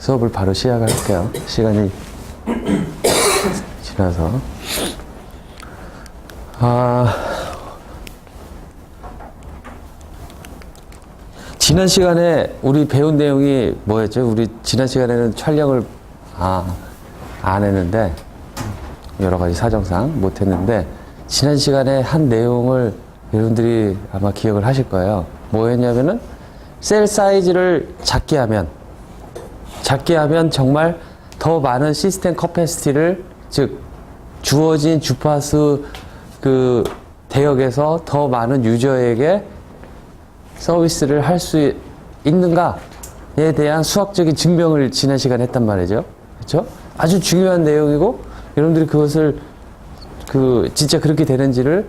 수업을 바로 시작할게요. 시간이 지나서. 지난 시간에 우리 배운 내용이 뭐였죠? 우리 지난 시간에는 촬영을 안 했는데, 여러 가지 사정상 못 했는데, 지난 시간에 한 내용을 여러분들이 아마 기억을 하실 거예요. 뭐였냐면은 셀 사이즈를 작게 하면 정말 더 많은 시스템 커패시티를, 즉 주어진 주파수 그 대역에서 더 많은 유저에게 서비스를 할 수 있는가에 대한 수학적인 증명을 지난 시간에 했단 말이죠. 그렇죠? 아주 중요한 내용이고, 여러분들이 그것을 진짜 그렇게 되는지를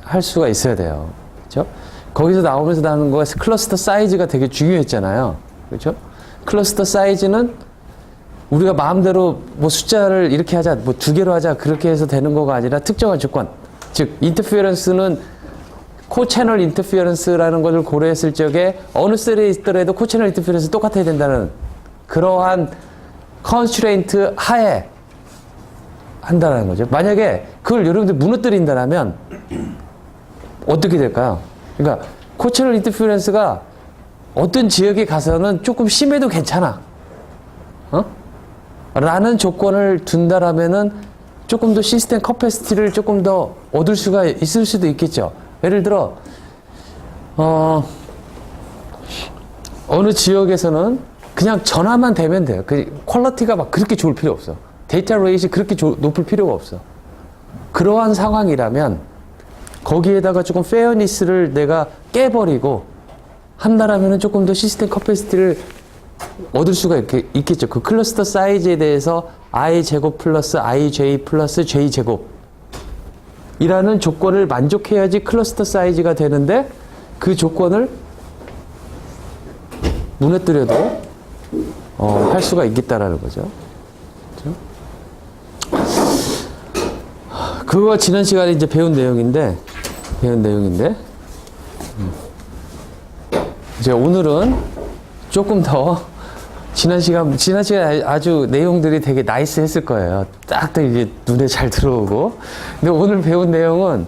할 수가 있어야 돼요. 그렇죠? 거기서 나오면서 나오는 거가 클러스터 사이즈가 되게 중요했잖아요. 그렇죠? 클러스터 사이즈는 우리가 마음대로 뭐 숫자를 이렇게 하자, 뭐 2개로 하자, 그렇게 해서 되는 거가 아니라 특정한 조건. 즉, 인터피어런스는 코채널 인터피어런스라는 것을 고려했을 적에 어느 셀에 있더라도 코채널 인터피어런스 똑같아야 된다는 그러한 컨스트레인트 하에 한다는 거죠. 만약에 그걸 여러분들 무너뜨린다면 어떻게 될까요? 그러니까 코채널 인터피어런스가 어떤 지역에 가서는 조금 심해도 괜찮아. 라는 조건을 둔다라면은 조금 더 시스템 커패시티를 조금 더 얻을 수가 있을 수도 있겠죠. 예를 들어, 어느 지역에서는 그냥 전화만 되면 돼요. 퀄리티가 막 그렇게 좋을 필요 없어. 데이터 레이트이 그렇게 높을 필요가 없어. 그러한 상황이라면 거기에다가 조금 페어니스를 내가 깨버리고 한다라면 조금 더 시스템 커패시티를 얻을 수가 있겠죠. 그 클러스터 사이즈에 대해서 i제곱 플러스 ij 플러스 j제곱 이라는 조건을 만족해야지 클러스터 사이즈가 되는데, 그 조건을 무너뜨려도 할 수가 있겠다라는 거죠. 그렇죠? 그거 지난 시간에 이제 배운 내용인데 이제 오늘은 조금 더 지난 시간에 아주 내용들이 되게 나이스 했을 거예요. 딱 이게 눈에 잘 들어오고. 근데 오늘 배운 내용은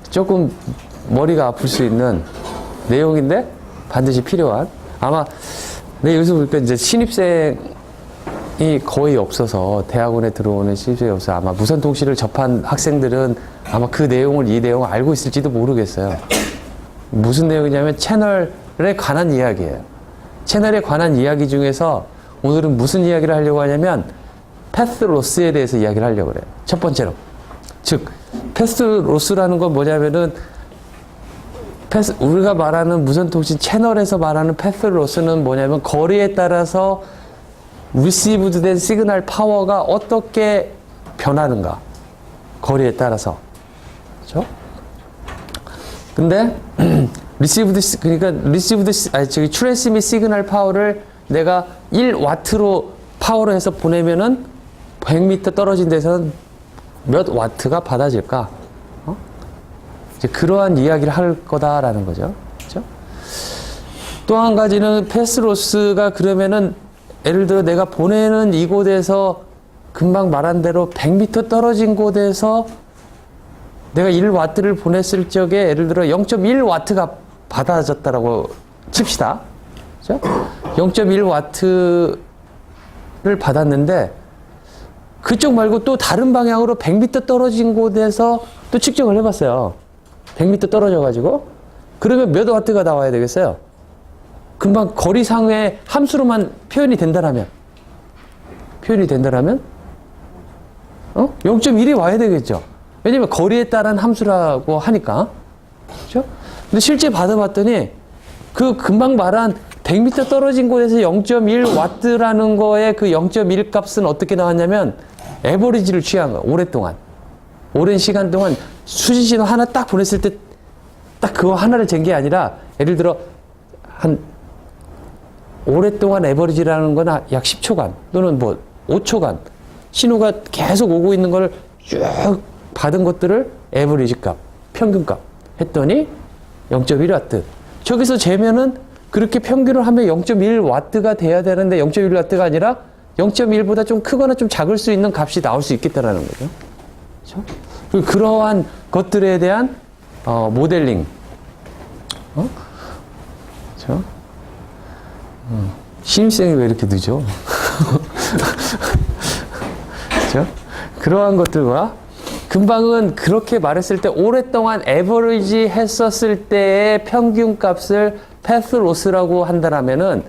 조금 머리가 아플 수 있는 내용인데 반드시 필요한. 아마 여기서 보니까 이제 신입생이 거의 없어서, 대학원에 들어오는 신입생이 없어서 아마 무선통신을 접한 학생들은 아마 이 내용을 알고 있을지도 모르겠어요. 무슨 내용이냐면 채널에 관한 이야기예요. 채널에 관한 이야기 중에서 오늘은 무슨 이야기를 하려고 하냐면 패스 로스에 대해서 이야기를 하려고 그래요. 첫 번째로. 즉, 패스 로스라는 건 뭐냐면은 우리가 말하는 무선통신 채널에서 말하는 패스 로스는 뭐냐면 거리에 따라서 리시브드 된 시그널 파워가 어떻게 변하는가. 거리에 따라서. 그렇죠? 근데 트랜스밋 시그널 파워를 내가 1와트로 파워로 해서 보내면은 100m 떨어진 데서는 몇 와트가 받아질까? 이제 그러한 이야기를 할 거다라는 거죠. 그렇죠? 또 한 가지는 패스로스가 그러면은 예를 들어 내가 보내는 이곳에서 금방 말한 대로 100m 떨어진 곳에서 내가 1와트를 보냈을 적에 예를 들어 0.1와트가 받아졌다라고 칩시다. 그죠? 0.1와트를 받았는데 그쪽 말고 또 다른 방향으로 100m 떨어진 곳에서 또 측정을 해봤어요. 100m 떨어져가지고. 그러면 몇 와트가 나와야 되겠어요? 금방 거리상의 함수로만 표현이 된다라면 0.1이 와야 되겠죠. 왜냐면 거리에 따른 함수라고 하니까. 그렇죠? 근데 실제 받아봤더니 그 금방 말한 100m 떨어진 곳에서 0.1와트라는 거에 그 0.1 값은 어떻게 나왔냐면 에버리지를 취한 거야. 오랜 시간 동안 수신 신호 하나 딱 보냈을 때 딱 그거 하나를 잰 게 아니라, 예를 들어 한 오랫동안 에버리지라는 건 약 10초간 또는 뭐 5초간 신호가 계속 오고 있는 걸 쭉 받은 것들을 에버리지 값, 평균 값 했더니 0.1와트. 저기서 재면은 그렇게 평균을 하면 0.1W가 돼야 되는데 0.1W가 아니라 0.1보다 좀 크거나 좀 작을 수 있는 값이 나올 수 있겠다라는 거죠. 그렇죠? 그러한 것들에 대한 모델링. 그렇죠? 신입생이 왜 이렇게 늦어? 그렇죠? 그러한 것들과 금방은 그렇게 말했을 때 오랫동안 에버리지 했었을 때의 평균 값을 패스 로스라고 한다라면은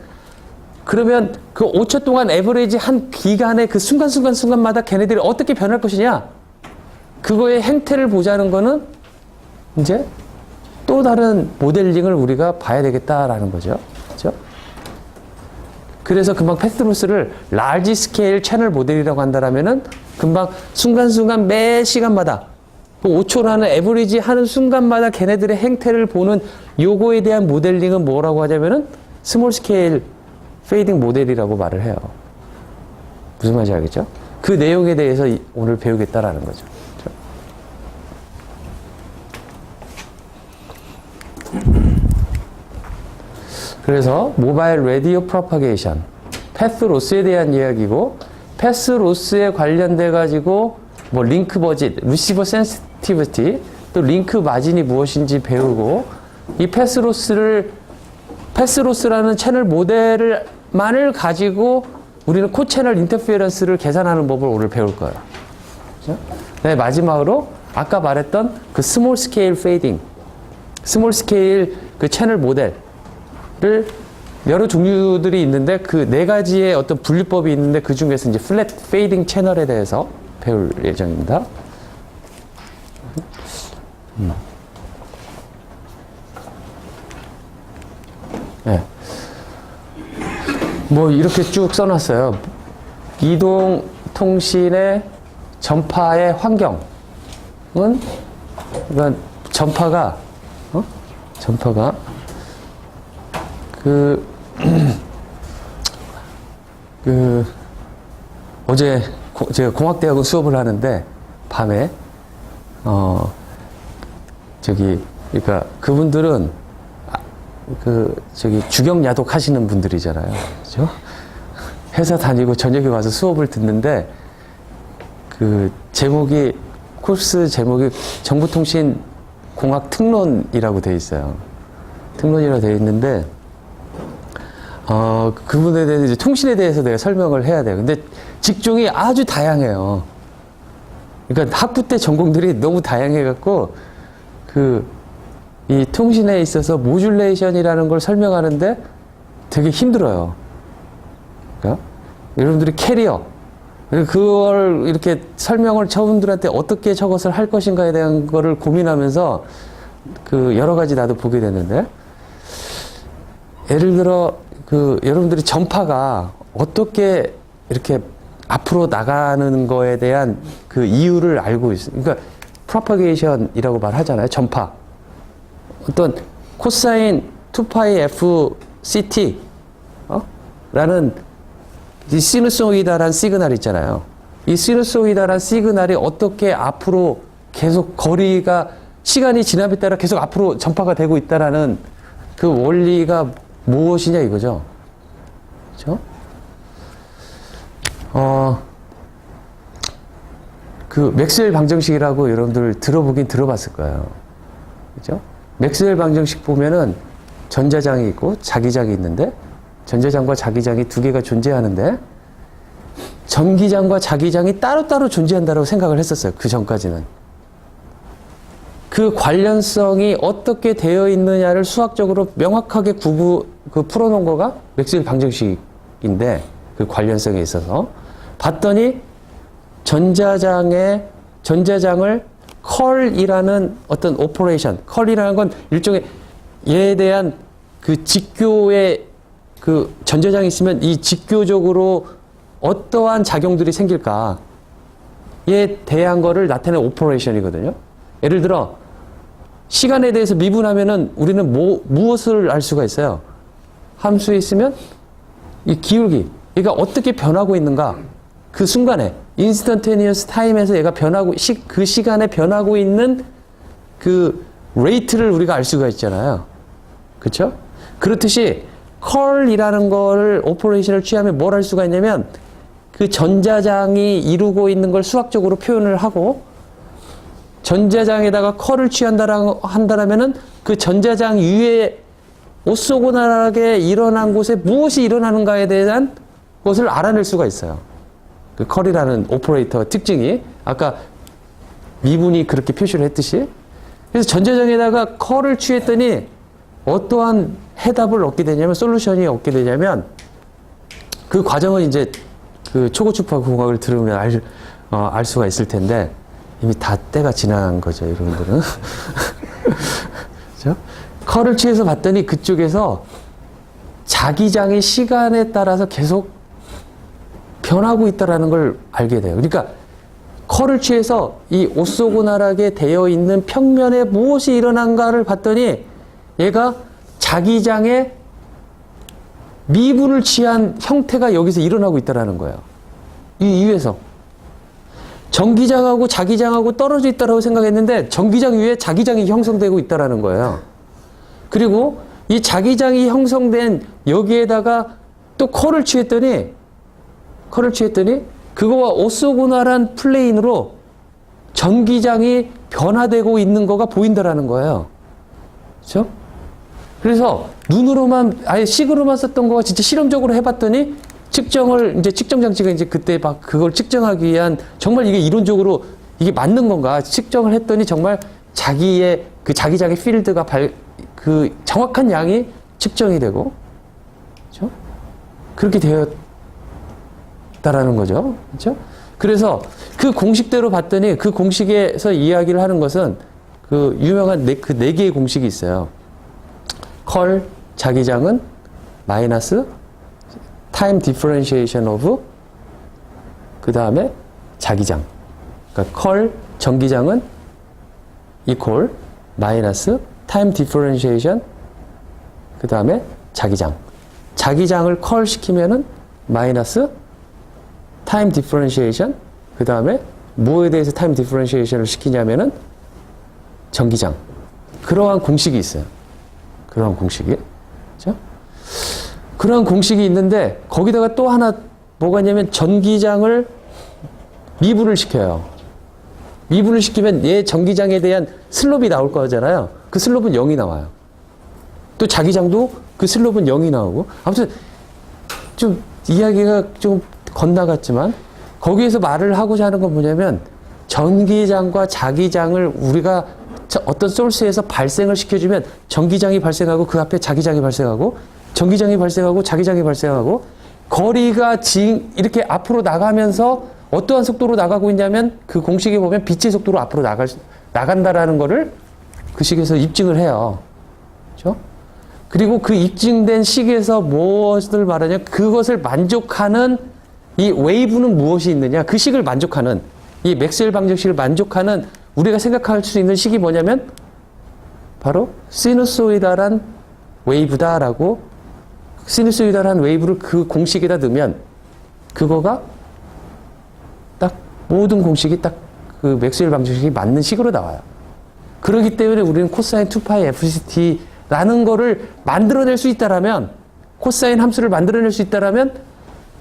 그러면 그 5초 동안 에버리지 한 기간의 그 순간마다 걔네들이 어떻게 변할 것이냐? 그거의 행태를 보자는 거는 이제 또 다른 모델링을 우리가 봐야 되겠다라는 거죠. 그렇죠? 그래서 금방 패스로스를 라지 스케일 채널 모델이라고 한다라면은 금방 순간순간 매 시간마다 5초라는 에버리지 하는 순간마다 걔네들의 행태를 보는 요거에 대한 모델링은 뭐라고 하자면은 스몰 스케일 페이딩 모델이라고 말을 해요. 무슨 말인지 알겠죠? 그 내용에 대해서 오늘 배우겠다라는 거죠. 그래서 모바일 라디오 프로파게이션, 패스 로스에 대한 이야기고, 패스 로스에 관련돼 가지고 뭐 링크 버짓, 리시버 센시티비티, 또 링크 마진이 무엇인지 배우고, 이 패스 로스라는 채널 모델만을 가지고 우리는 코 채널 인터페런스를 계산하는 법을 오늘 배울 거예요. 그렇죠? 네, 마지막으로 아까 말했던 그 스몰 스케일 페이딩, 스몰 스케일 그 채널 모델을 여러 종류들이 있는데 그 네 가지의 어떤 분류법이 있는데 그 중에서 이제 플랫 페이딩 채널에 대해서 배울 예정입니다. 네. 뭐 이렇게 쭉 써놨어요. 이동 통신의 전파의 환경은 그러니까 전파가 어제 제가 공학대학원 수업을 하는데 밤에 그러니까 그분들은 주경야독 하시는 분들이잖아요. 그죠? 회사 다니고 저녁에 와서 수업을 듣는데 코스 제목이 정보통신공학 특론이라고 돼 있어요. 특론이라고 돼 있는데 그분에 대해서 이제 통신에 대해서 내가 설명을 해야 돼요. 근데 직종이 아주 다양해요. 그러니까 학부 때 전공들이 너무 다양해갖고 이 통신에 있어서 모듈레이션이라는 걸 설명하는데 되게 힘들어요. 그러니까 여러분들이 캐리어 그걸 이렇게 설명을 저분들한테 어떻게 저것을 할 것인가에 대한 거를 고민하면서 여러 가지 나도 보게 됐는데 예를 들어 여러분들이 전파가 어떻게 이렇게 앞으로 나가는 거에 대한 그 이유를 알고 있어요. 그러니까 프로파게이션이라고 말하잖아요. 전파. 어떤 코사인 2파이 F CT 라는 이 시누소이다란 시그널 있잖아요. 이 시누소이다란 시그널이 어떻게 앞으로 계속 거리가 시간이 지남에 따라 계속 앞으로 전파가 되고 있다라는 그 원리가 무엇이냐 이거죠. 그렇죠? 맥스웰 방정식이라고 여러분들 들어봤을 거예요. 그렇죠? 맥스웰 방정식 보면은 전자장이 있고 자기장이 있는데 전자장과 자기장이 두 개가 존재하는데 전기장과 자기장이 따로따로 존재한다고 생각을 했었어요. 그 전까지는. 그 관련성이 어떻게 되어 있느냐를 수학적으로 명확하게 풀어놓은 거가 맥스웰 방정식인데 그 관련성에 있어서 봤더니 전자장을 컬이라는 어떤 오퍼레이션, 컬이라는 건 일종의 얘에 대한 그 직교의 그 전자장이 있으면 이 직교적으로 어떠한 작용들이 생길까에 대한 거를 나타내는 오퍼레이션이거든요. 예를 들어 시간에 대해서 미분하면은 우리는 무엇을 알 수가 있어요? 함수에 있으면 이 기울기, 얘가 어떻게 변하고 있는가 그 순간에 인스턴테니어스 타임에서 얘가 그 시간에 변하고 있는 그 레이트를 우리가 알 수가 있잖아요. 그렇죠? 그렇듯이 컬이라는 거를 오퍼레이션을 취하면 뭘 할 수가 있냐면 그 전자장이 이루고 있는 걸 수학적으로 표현을 하고 전자장에다가 컬을 한다라면은 그 전자장 위에 오쏘고나락에 일어난 곳에 무엇이 일어나는가에 대한 것을 알아낼 수가 있어요. 그 컬이라는 오퍼레이터 특징이 아까 미분이 그렇게 표시를 했듯이 그래서 전자장에다가 컬을 취했더니 어떠한 해답을 얻게 되냐면 솔루션이 얻게 되냐면 그 과정을 이제 그 초고추파 공학을 들으면 알 수가 있을 텐데 이미 다 때가 지난 거죠, 여러분들은. 그렇죠? 컬을 취해서 봤더니 그쪽에서 자기장이 시간에 따라서 계속 변하고 있다는 걸 알게 돼요. 그러니까 컬을 취해서 이 오쏘고나락에 되어 있는 평면에 무엇이 일어난가를 봤더니 얘가 자기장의 미분을 취한 형태가 여기서 일어나고 있다는 거예요. 이 위에서. 전기장하고 자기장하고 떨어져 있다고 생각했는데 전기장 위에 자기장이 형성되고 있다는 거예요. 그리고 이 자기장이 형성된 여기에다가 또 컬을 취했더니 그거와 오쏘고나란 플레인으로 전기장이 변화되고 있는 거가 보인다라는 거예요. 그렇죠? 그래서 눈으로만 아예 식으로만 썼던 거가 진짜 실험적으로 해봤더니 측정 장치가 이제 그때 막 그걸 측정하기 위한 정말 이게 이론적으로 이게 맞는 건가 측정을 했더니 정말 자기의 그 자기장의 필드가 그 정확한 양이 측정이 되고 그렇죠? 그렇게 되었다라는 거죠. 그렇죠? 그래서 그 공식대로 봤더니 그 공식에서 이야기를 하는 것은 그 유명한 네 개의 공식이 있어요. 컬 자기장은 마이너스 타임 디퍼런시에이션 오브 그 다음에 자기장. 그러니까 컬 전기장은 이퀄 마이너스 타임 디퍼런시에이션 그 다음에 자기장. 자기장을 컬 시키면은 마이너스 타임 디퍼런시에이션 그 다음에 뭐에 대해서 타임 디퍼런시에이션을 시키냐면은 전기장. 그러한 공식이 있어요. 그러한 공식이. 그렇죠? 그런 공식이 있는데 거기다가 또 하나 뭐가 있냐면 전기장을 미분을 시켜요. 미분을 시키면 얘 전기장에 대한 슬롭이 나올 거잖아요. 그 슬롭은 0이 나와요. 또 자기장도 그 슬롭은 0이 나오고 아무튼 좀 이야기가 좀 건너갔지만 거기에서 말을 하고자 하는 건 뭐냐면 전기장과 자기장을 우리가 어떤 소스에서 발생을 시켜주면 전기장이 발생하고 그 앞에 자기장이 발생하고 전기장이 발생하고 자기장이 발생하고 거리가 이렇게 앞으로 나가면서 어떠한 속도로 나가고 있냐면 그 공식에 보면 빛의 속도로 앞으로 나간다라는 거를 그 식에서 입증을 해요. 그렇죠? 그리고 그 입증된 식에서 무엇을 말하냐 그것을 만족하는 이 웨이브는 무엇이 있느냐 그 식을 만족하는 이 맥스웰 방정식을 만족하는 우리가 생각할 수 있는 식이 뭐냐면 바로 시누소이달한 웨이브다라고 시누소이달한 웨이브를 그 공식에다 넣으면 그거가 딱 모든 공식이 딱 그 맥스웰 방정식이 맞는 식으로 나와요. 그렇기 때문에 우리는 코사인 2파이 FCT라는 거를 만들어낼 수 있다라면 코사인 함수를 만들어낼 수 있다라면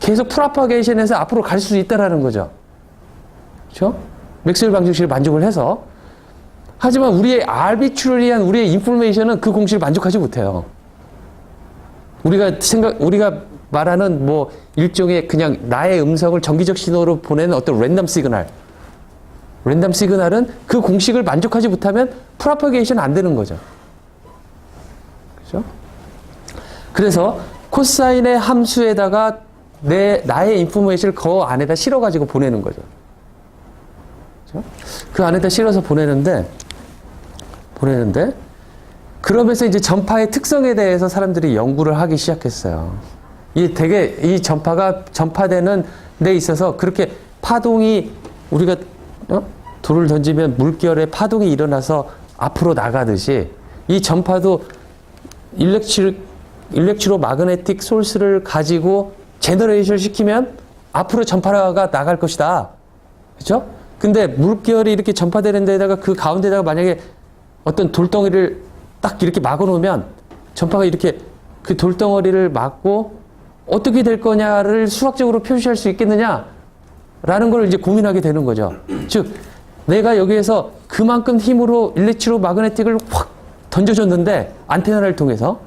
계속 프로파게이션에서 앞으로 갈 수 있다라는 거죠. 그렇죠? 맥스웰 방정식을 만족을 해서 하지만 우리의 아비트러리한 우리의 인포메이션은 그 공식을 만족하지 못해요. 우리가 말하는 뭐 일종의 그냥 나의 음성을 전기적 신호로 보내는 어떤 랜덤 시그널은 그 공식을 만족하지 못하면 프로파게이션 안 되는 거죠. 그렇죠? 그래서 코사인의 함수에다가 나의 인포메이션을 그 안에다 실어가지고 보내는 거죠. 그렇죠? 그 안에다 실어서 보내는데 그러면서 이제 전파의 특성에 대해서 사람들이 연구를 하기 시작했어요. 이 전파가 전파되는 데 있어서 그렇게 파동이 우리가 돌을 던지면 물결에 파동이 일어나서 앞으로 나가듯이 이 전파도 일렉트로 마그네틱 소스를 가지고 제너레이션 시키면 앞으로 전파가 나갈 것이다. 그렇죠? 근데 물결이 이렇게 전파되는 데다가 그 가운데다가 만약에 어떤 돌덩이를 딱 이렇게 막아 놓으면 전파가 이렇게 그 돌덩어리를 막고 어떻게 될 거냐를 수학적으로 표시할 수 있겠느냐라는 걸 이제 고민하게 되는 거죠. 즉, 내가 여기에서 그만큼 힘으로 일렉트로마그네틱을 확 던져줬는데, 안테나를 통해서,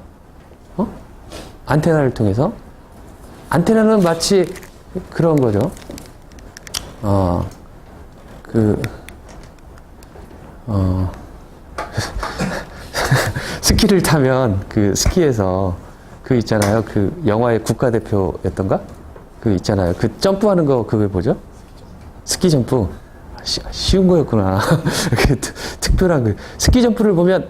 안테나는 마치 그런 거죠. 스키를 타면 그 스키에서 그 있잖아요. 그 영화의 국가대표였던가? 그 있잖아요. 그 점프하는 거 그게 뭐죠? 스키 점프. 쉬운 거였구나. 특별한 거. 스키 점프를 보면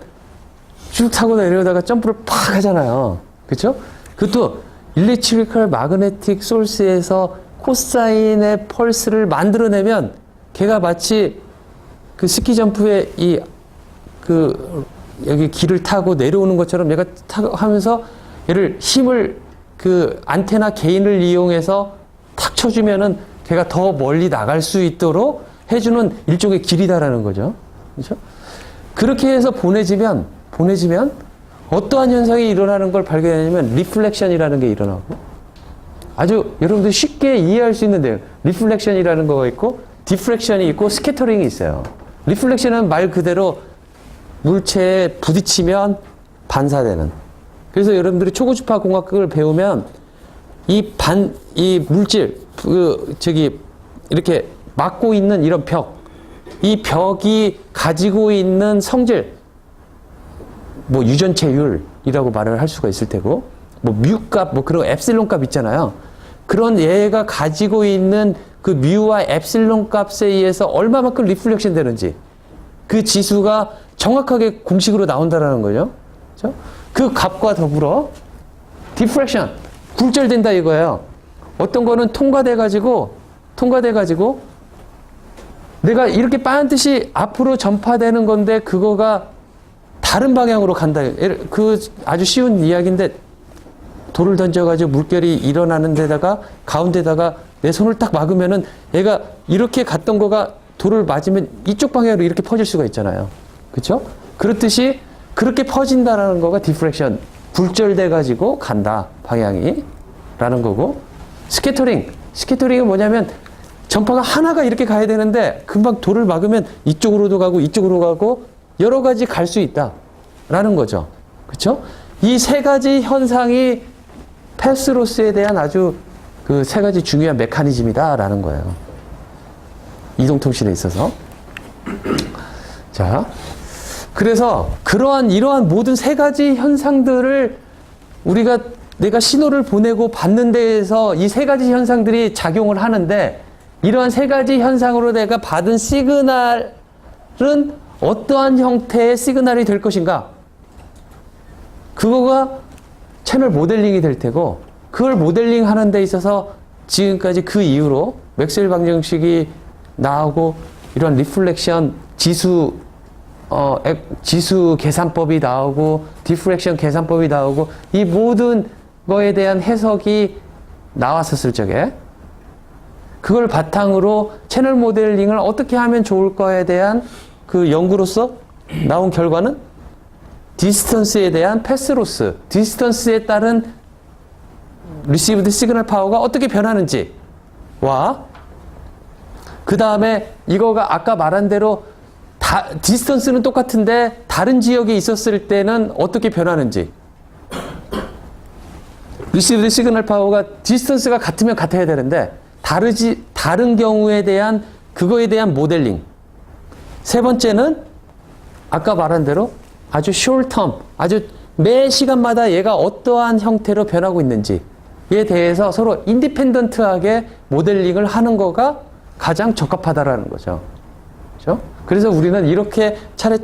쭉 타고 내려다가 점프를 팍 하잖아요. 그쵸? 그것도 일렉트리컬 마그네틱 소스에서 코사인의 펄스를 만들어내면 걔가 마치 그 스키 점프에 여기 길을 타고 내려오는 것처럼 얘가 하면서 얘를 힘을 그 안테나 개인을 이용해서 탁 쳐주면은 걔가 더 멀리 나갈 수 있도록 해주는 일종의 길이다라는 거죠. 그렇죠? 그렇게 해서 보내지면 어떠한 현상이 일어나는 걸 발견하냐면 리플렉션이라는 게 일어나고, 아주 여러분들 쉽게 이해할 수 있는데요. 리플렉션이라는 거가 있고 디프렉션이 있고 스캐터링이 있어요. 리플렉션은 말 그대로 물체에 부딪히면 반사되는. 그래서 여러분들이 초고주파 공학을 배우면 이 물질, 이렇게 막고 있는 이런 이 벽이 가지고 있는 성질, 뭐 유전체율이라고 말을 할 수가 있을 테고, 뭐 뮤값, 뭐 그런 엡실론 값 있잖아요. 그런 얘가 가지고 있는 그 뮤와 엡실론 값에 의해서 얼마만큼 리플렉션 되는지 그 지수가 정확하게 공식으로 나온다라는 거죠. 그렇죠? 그 값과 더불어 디프렉션, 굴절된다 이거예요. 어떤 거는 통과돼가지고 내가 이렇게 반드시 앞으로 전파되는 건데 그거가 다른 방향으로 간다. 그 아주 쉬운 이야기인데, 돌을 던져가지고 물결이 일어나는 데다가 가운데다가 내 손을 딱 막으면은 얘가 이렇게 갔던 거가 돌을 맞으면 이쪽 방향으로 이렇게 퍼질 수가 있잖아요. 그렇죠? 그렇듯이 그렇게 퍼진다라는 거가 디프렉션, 굴절돼가지고 간다 방향이 라는 거고, 스캐터링은 뭐냐면 전파가 하나가 이렇게 가야 되는데 금방 돌을 막으면 이쪽으로도 가고 이쪽으로 가고 여러 가지 갈 수 있다라는 거죠. 그렇죠? 이 세 가지 현상이 패스로스에 대한 아주 그 세 가지 중요한 메커니즘이다라는 거예요. 이동통신에 있어서. 자, 그래서 이러한 모든 세 가지 현상들을 내가 신호를 보내고 받는 데에서 이 세 가지 현상들이 작용을 하는데, 이러한 세 가지 현상으로 내가 받은 시그널은 어떠한 형태의 시그널이 될 것인가? 그거가 채널 모델링이 될 테고, 그걸 모델링 하는 데 있어서 지금까지 그 이후로 맥스웰 방정식이 나오고 이런 리플렉션 지수 계산법이 나오고 디프렉션 계산법이 나오고 이 모든 거에 대한 해석이 나왔었을 적에, 그걸 바탕으로 채널 모델링을 어떻게 하면 좋을까에 대한 그 연구로서 나온 결과는 디스턴스에 대한 패스로스, 디스턴스에 따른 리시브드 시그널 파워가 어떻게 변하는지와, 그 다음에 이거가 아까 말한 대로 디스턴스는 똑같은데 다른 지역에 있었을 때는 어떻게 변하는지, 리시브드 시그널 파워가 디스턴스가 같으면 같아야 되는데 다른 경우에 대한 그거에 대한 모델링. 세 번째는 아까 말한 대로 아주 숄텀, 아주 매 시간마다 얘가 어떠한 형태로 변하고 있는지에 대해서 서로 인디펜던트하게 모델링을 하는 거가 가장 적합하다라는 거죠. 그렇죠? 그래서 우리는 이렇게 차례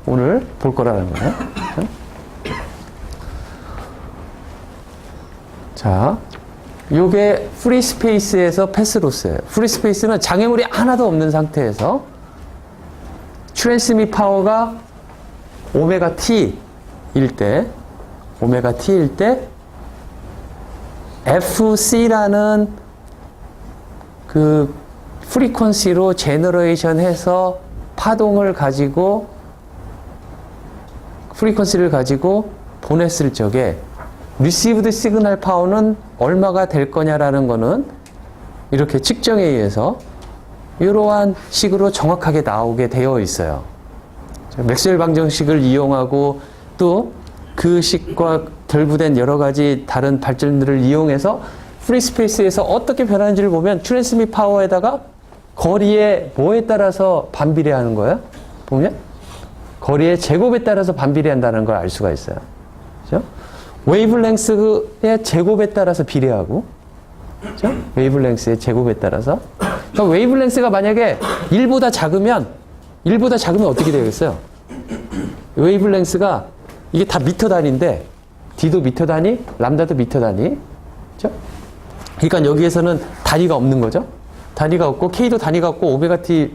오늘 볼 거라는 거예요. 자, 요게 프리 스페이스에서 패스로스예요. 프리 스페이스는 장애물이 하나도 없는 상태에서 트랜스밋 파워가 오메가 T일 때 FC라는 그 프리퀀시로 제너레이션 해서 보냈을 적에 received 시그널 파워는 얼마가 될 거냐라는 거는 이렇게 측정에 의해서 이러한 식으로 정확하게 나오게 되어 있어요. 맥스웰 방정식을 이용하고 또 그 식과 결부된 여러 가지 다른 발전들을 이용해서 프리스페이스에서 어떻게 변하는지를 보면 트랜스밋 파워에다가 거리의 뭐에 따라서 반비례하는 거예요? 보면 거리의 제곱에 따라서 반비례한다는 걸 알 수가 있어요. 그죠? 웨이블랭스의 제곱에 따라서 비례하고, 그죠? 웨이블랭스의 제곱에 따라서. 그러니까 웨이블랭스가 만약에 1보다 작으면 어떻게 되겠어요? 웨이블랭스가 이게 다 미터 단위인데 D도 미터 단위, 람다도 미터 단위. 그죠? 그러니까 여기에서는 단위가 없는 거죠. 단위가 없고 K도 단위가 없고 오메가 T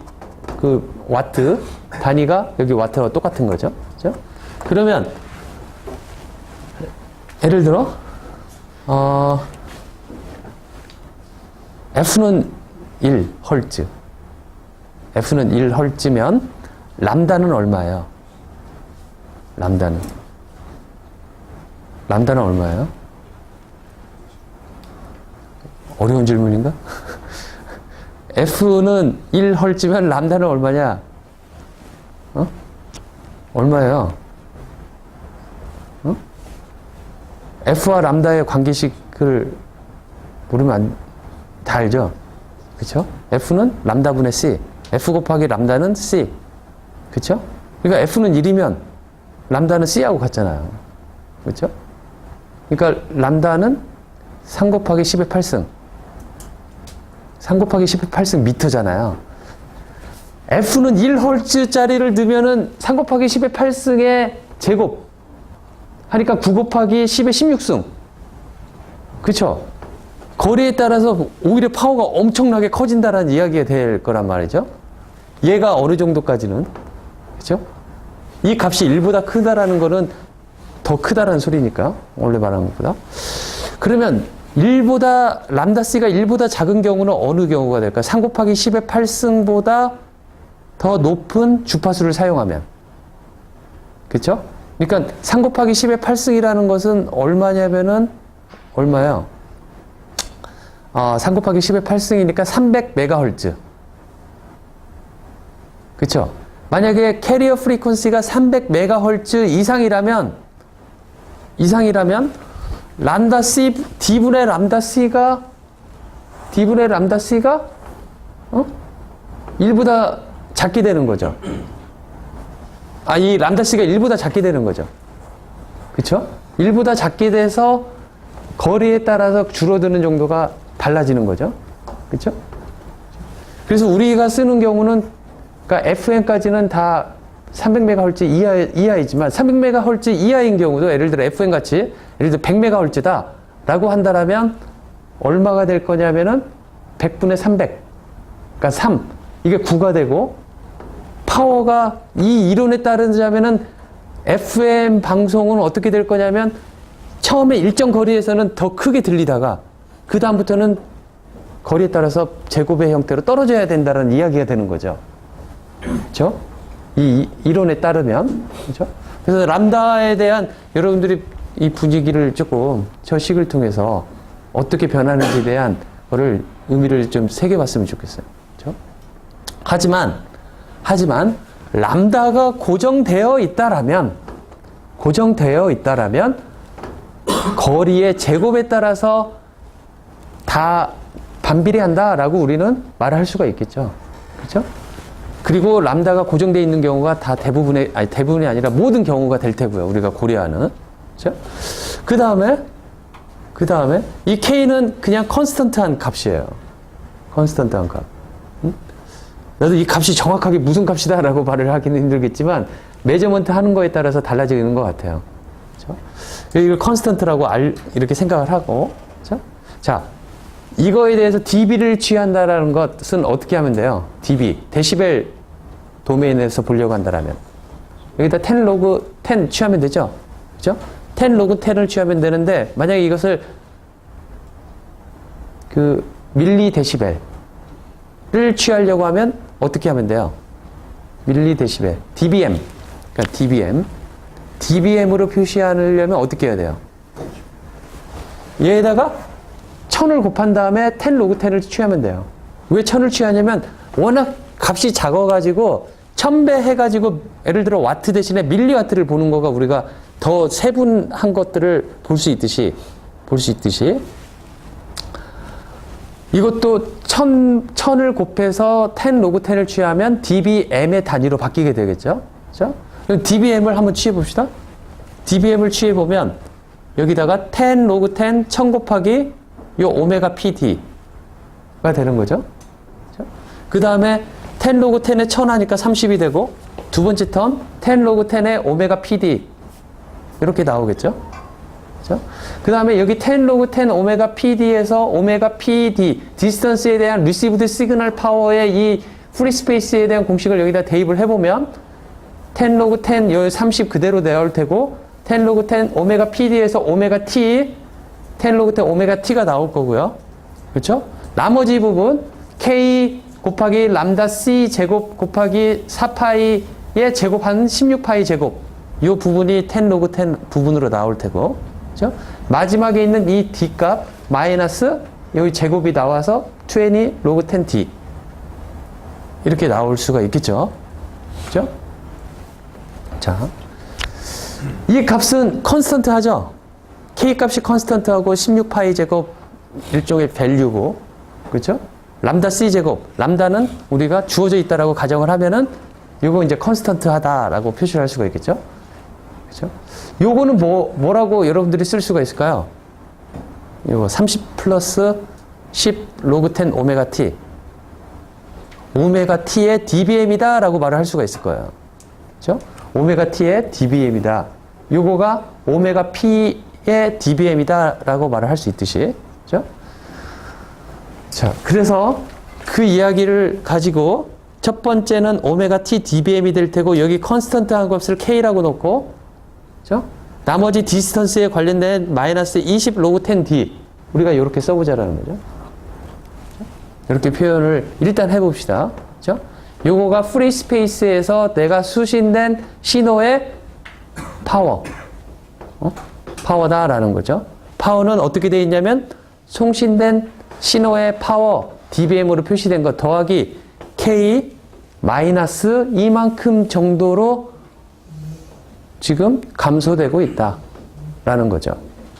그 와트 단위가 여기 와트와 똑같은 거죠. 그죠? 그러면 예를 들어 F는 1헐츠. F는 1헐츠면 람다는 얼마예요? 람다는 얼마예요? 어려운 질문인가? F는 1헐츠면 람다는 얼마냐? 얼마예요? F와 람다의 관계식을 모르면 다 알죠? 그쵸? F는 람다분의 C. F 곱하기 람다는 C. 그쵸? 그러니까 F는 1이면 람다는 C하고 같잖아요. 그쵸? 그러니까 람다는 3 곱하기 10의 8승. 3 곱하기 10의 8승 미터잖아요. F는 1헐츠짜리를 넣으면은 3 곱하기 10의 8승의 제곱. 하니까 9 곱하기 10의 16승. 그쵸? 거리에 따라서 오히려 파워가 엄청나게 커진다라는 이야기가 될 거란 말이죠. 얘가 어느 정도까지는. 그쵸? 이 값이 1보다 크다라는 거는 더 크다라는 소리니까. 원래 말하는 것보다. 그러면 람다 C가 1보다 작은 경우는 어느 경우가 될까요? 3 곱하기 10의 8승보다 더 높은 주파수를 사용하면. 그쵸? 그러니까 3 곱하기 10의 8승이라는 것은 얼마냐면은 얼마요? 3 곱하기 10의 8승이니까 300MHz. 그쵸? 만약에 캐리어 프리퀀시가 300MHz 이상이라면 람다 C, D분의 람다 C가 1보다 작게 되는 거죠. 이 람다 C가 1보다 작게 되는 거죠. 그쵸? 1보다 작게 돼서 거리에 따라서 줄어드는 정도가 달라지는 거죠. 그쵸? 그래서 우리가 쓰는 경우는, 그러니까 FM까지는 다 300MHz 이하이지만 300MHz 이하인 경우도 예를 들어 FM 같이 예를 들어 100MHz다 라고 한다면 얼마가 될 거냐면은 100분의 300. 그러니까 3. 이게 9가 되고 파워가 이 이론에 따르자면은 FM 방송은 어떻게 될 거냐면 처음에 일정 거리에서는 더 크게 들리다가 그 다음부터는 거리에 따라서 제곱의 형태로 떨어져야 된다는 이야기가 되는 거죠. 그렇죠? 이 이론에 따르면. 그렇죠? 그래서 람다에 대한 여러분들이 이 분위기를 조금 저 식을 통해서 어떻게 변하는지에 대한 거를 의미를 좀 새겨봤으면 좋겠어요. 그렇죠? 하지만 람다가 고정되어 있다라면 거리의 제곱에 따라서 다 반비례한다라고 우리는 말을 할 수가 있겠죠. 그렇죠? 그리고 람다가 고정되어 있는 경우가 다 대부분이 아니라 모든 경우가 될 테고요. 우리가 고려하는. 그렇죠? 그 다음에 이 K는 그냥 컨스턴트한 값이에요. 컨스턴트한 값. 나도 이 값이 정확하게 무슨 값이다라고 말을 하기는 힘들겠지만 메저먼트 하는 거에 따라서 달라지는 것 같아요. 그렇죠? 이걸 컨스턴트라고 이렇게 생각을 하고. 그렇죠? 자, 이거에 대해서 dB를 취한다라는 것은 어떻게 하면 돼요? dB, 데시벨 도메인에서 보려고 한다라면 여기다 10 로그 10 취하면 되죠? 그죠? 10 로그 10을 취하면 되는데 만약에 이것을 그 밀리 데시벨을 취하려고 하면 어떻게 하면 돼요? 밀리 데시벨, dBm, 그러니까 dBm dBm으로 표시하려면 어떻게 해야 돼요? 얘에다가 1000을 곱한 다음에 10 로그 10을 취하면 돼요. 왜 1000을 취하냐면 워낙 값이 작아가지고 1000배 해가지고 예를 들어 와트 대신에 밀리와트를 보는 거가 우리가 더 세분한 것들을 볼 수 있듯이 이것도 1000을 곱해서 10 로그 10을 취하면 dBm의 단위로 바뀌게 되겠죠? 그렇죠? 그럼 dBm을 한번 취해 봅시다. dBm을 취해 보면 여기다가 10 로그 10 1000 곱하기 요 오메가 PD가 되는 거죠. 그 다음에 10 로그 10에 1000 하니까 30이 되고 두 번째 텀 10 로그 10에 오메가 PD 이렇게 나오겠죠. 그 다음에 여기 10 로그 10 오메가 PD에서 오메가 PD 디스턴스에 대한 리시브드 시그널 파워의 이 프리 스페이스에 대한 공식을 여기다 대입을 해보면 10 로그 10 여기 30 그대로 나올 테고 10 로그 10 오메가 PD에서 오메가 T 10 로그 10 오메가 T가 나올 거고요. 그렇죠? 나머지 부분 K 곱하기 람다 C 제곱 곱하기 4파이의 제곱한 16파이 제곱 이 부분이 10 로그 10 부분으로 나올 테고 그렇죠? 마지막에 있는 이 D 값 마이너스 여기 제곱이 나와서 20 로그 10D 이렇게 나올 수가 있겠죠. 그렇죠? 자, 이 값은 컨스턴트 하죠. K 값이 컨스턴트하고 16파이 제곱 일종의 밸류고 그렇죠? 람다 C 제곱 람다는 우리가 주어져 있다라고 가정을 하면은 요거 이제 컨스턴트 하다라고 표시를 할 수가 있겠죠. 그렇죠? 요거는 뭐라고 여러분들이 쓸 수가 있을까요? 요거 30 플러스 10 로그 10 오메가 T 오메가 T의 dBm이다 라고 말을 할 수가 있을 거예요. 그렇죠? 오메가 T의 dBm이다. 요거가 오메가 P의 dBm이다 라고 말을 할 수 있듯이 그렇죠? 자, 그래서 그 이야기를 가지고 첫 번째는 오메가 T dBm이 될 테고 여기 컨스턴트한 값을 K라고 놓고 그렇죠? 나머지 디스턴스에 관련된 마이너스 20 로그 10D 우리가 이렇게 써보자라는 거죠. 이렇게 표현을 일단 해봅시다. 그렇죠? 요거가 프리 스페이스에서 내가 수신된 신호의 파워 파워다라는 거죠. 파워는 어떻게 되어 있냐면 송신된 신호의 파워 dBm으로 표시된 것 더하기 K 마이너스 이만큼 정도로 지금 감소되고 있다라는 거죠.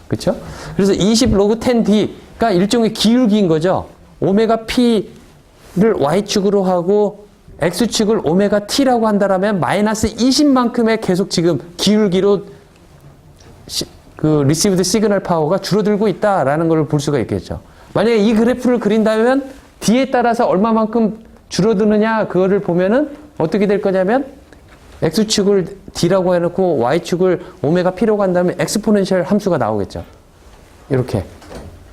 그렇죠? 그래서 20 로그 10D가 일종의 기울기인 거죠. 오메가 P를 Y축으로 하고 X축을 오메가 T라고 한다라면 마이너스 20만큼의 계속 지금 기울기로 그 리시브드 시그널 파워가 줄어들고 있다라는 걸 볼 수가 있겠죠. 만약에 이 그래프를 그린다면 D에 따라서 얼마만큼 줄어드느냐 그거를 보면은 어떻게 될 거냐면 X축을 D라고 해놓고 Y축을 오메가 P라고 한다면 엑스포넨셜 함수가 나오겠죠. 이렇게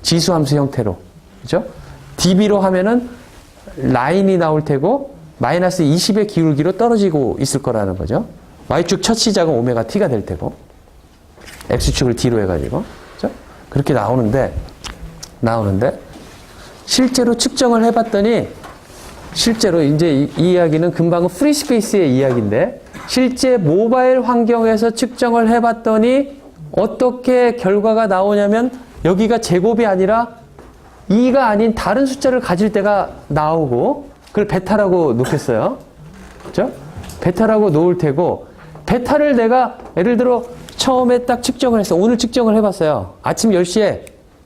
지수 함수 형태로 그죠? dB로 하면은 라인이 나올 테고 마이너스 20의 기울기로 떨어지고 있을 거라는 거죠. Y축 첫 시작은 오메가 T가 될 테고 X축을 D로 해가지고 그죠? 그렇게 나오는데 실제로 측정을 해봤더니 실제로 이제 이 이야기는 금방은 프리스페이스의 이야기인데 실제 모바일 환경에서 측정을 해봤더니 어떻게 결과가 나오냐면 여기가 제곱이 아니라 2가 아닌 다른 숫자를 가질 때가 나오고 그걸 베타라고 놓겠어요. 그렇죠? 베타라고 놓을 테고 베타를 내가 예를 들어 처음에 딱 측정을 했어. 오늘 측정을 해봤어요. 아침 10시에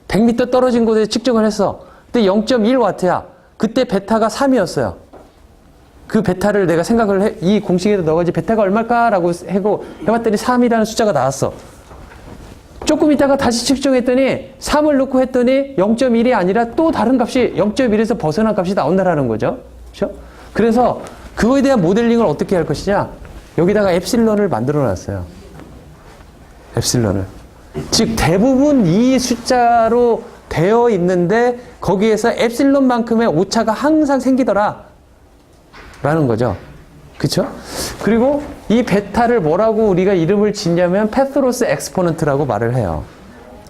100m 떨어진 곳에 측정을 했어. 근데 0.1W야. 그때 베타가 3이었어요. 그 베타를 내가 생각을 해, 이 공식에다 넣어가지고 베타가 얼마일까라고 해봤더니 3이라는 숫자가 나왔어. 조금 있다가 다시 측정했더니 3을 넣고 했더니 0.1이 아니라 또 다른 값이 0.1에서 벗어난 값이 나온다라는 거죠. 그렇죠? 그래서 그거에 대한 모델링을 어떻게 할 것이냐? 여기다가 엡실런을 만들어 놨어요. 엡실런을. 즉 대부분 이 숫자로 되어 있는데 거기에서 엡실런만큼의 오차가 항상 생기더라 라는 거죠. 그쵸? 그리고 이 베타를 뭐라고 우리가 이름을 짓냐면 패스로스 엑스포넌트라고 말을 해요.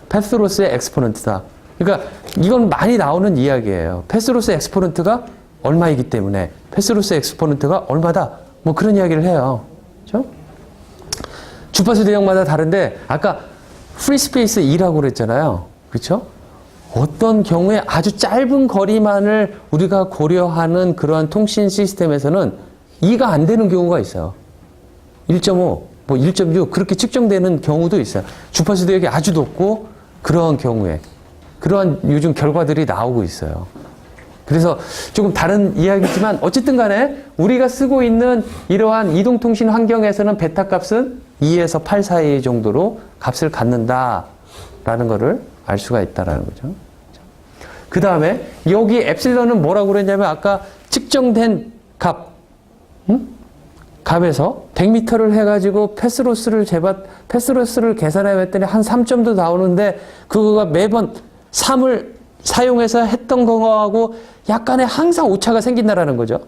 패스로스의 엑스포넌트다. 그러니까 이건 많이 나오는 이야기예요. 패스로스 엑스포넌트가 얼마이기 때문에 패스로스 엑스포넌트가 얼마다 뭐 그런 이야기를 해요. 그렇죠? 주파수 대역마다 다른데 아까 프리스페이스 2라고 그랬잖아요. 그렇죠? 어떤 경우에 아주 짧은 거리만을 우리가 고려하는 그러한 통신 시스템에서는 2가 안 되는 경우가 있어요. 1.5, 뭐 1.6 그렇게 측정되는 경우도 있어요. 주파수 대역이 아주 높고 그러한 경우에 그러한 요즘 결과들이 나오고 있어요. 그래서 조금 다른 이야기지만 어쨌든 간에 우리가 쓰고 있는 이러한 이동통신 환경에서는 베타 값은 2에서 8 사이 정도로 값을 갖는다라는 거를 알 수가 있다라는 거죠. 그 다음에 여기 엡실론은 뭐라고 그랬냐면 아까 측정된 값, 값에서 100m를 해가지고 패스로스를 계산해 봤더니 한 3점도 나오는데 그거가 매번 3을 사용해서 했던 거하고 약간의 항상 오차가 생긴다라는 거죠.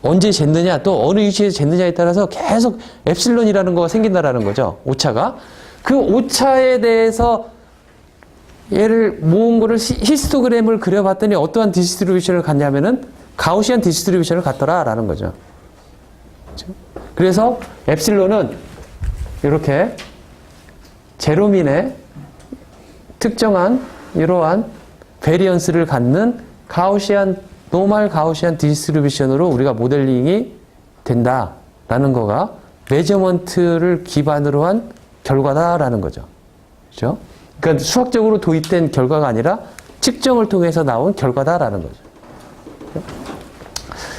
언제 쟀느냐 또 어느 위치에서 쟀느냐에 따라서 계속 엡실론이라는 거가 생긴다라는 거죠. 오차가. 그 오차에 대해서 얘를 모은 거를 히스토그램을 그려봤더니 어떠한 디스트리뷰션을 갖냐면은 가우시안 디스트리뷰션을 갖더라라는 거죠. 그래서 엡실론은 이렇게 제로민의 특정한 이러한 베리언스를 갖는 노멀 가우시안 디스트리뷰션으로 우리가 모델링이 된다라는 거가 메저먼트를 기반으로 한 결과다라는 거죠. 그렇죠? 그러니까 수학적으로 도입된 결과가 아니라 측정을 통해서 나온 결과다라는 거죠.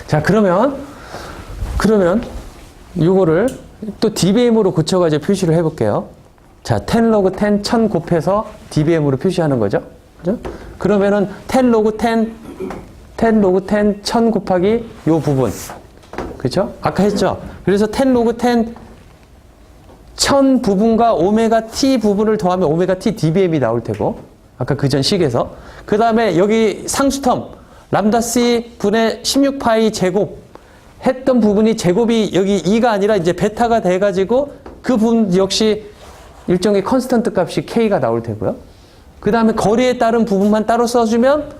자, 그러면 요거를 또 dBm으로 고쳐가지고 표시를 해볼게요. 자, 10 log 10, 1000 곱해서 dBm으로 표시하는 거죠. 그죠? 그러면은 10 log 10, 10 log 10, 1000 곱하기 요 부분. 그죠? 아까 했죠? 그래서 10 log 10, 1000 부분과 오메가 t 부분을 더하면 오메가 t dBm이 나올 테고. 아까 그 전 식에서. 그 다음에 여기 상수텀. 람다 c 분의 16파이 제곱. 했던 부분이 제곱이 여기 2가 아니라 이제 베타가 돼가지고 그 부분 역시 일종의 컨스턴트 값이 k가 나올 테고요. 그 다음에 거리에 따른 부분만 따로 써주면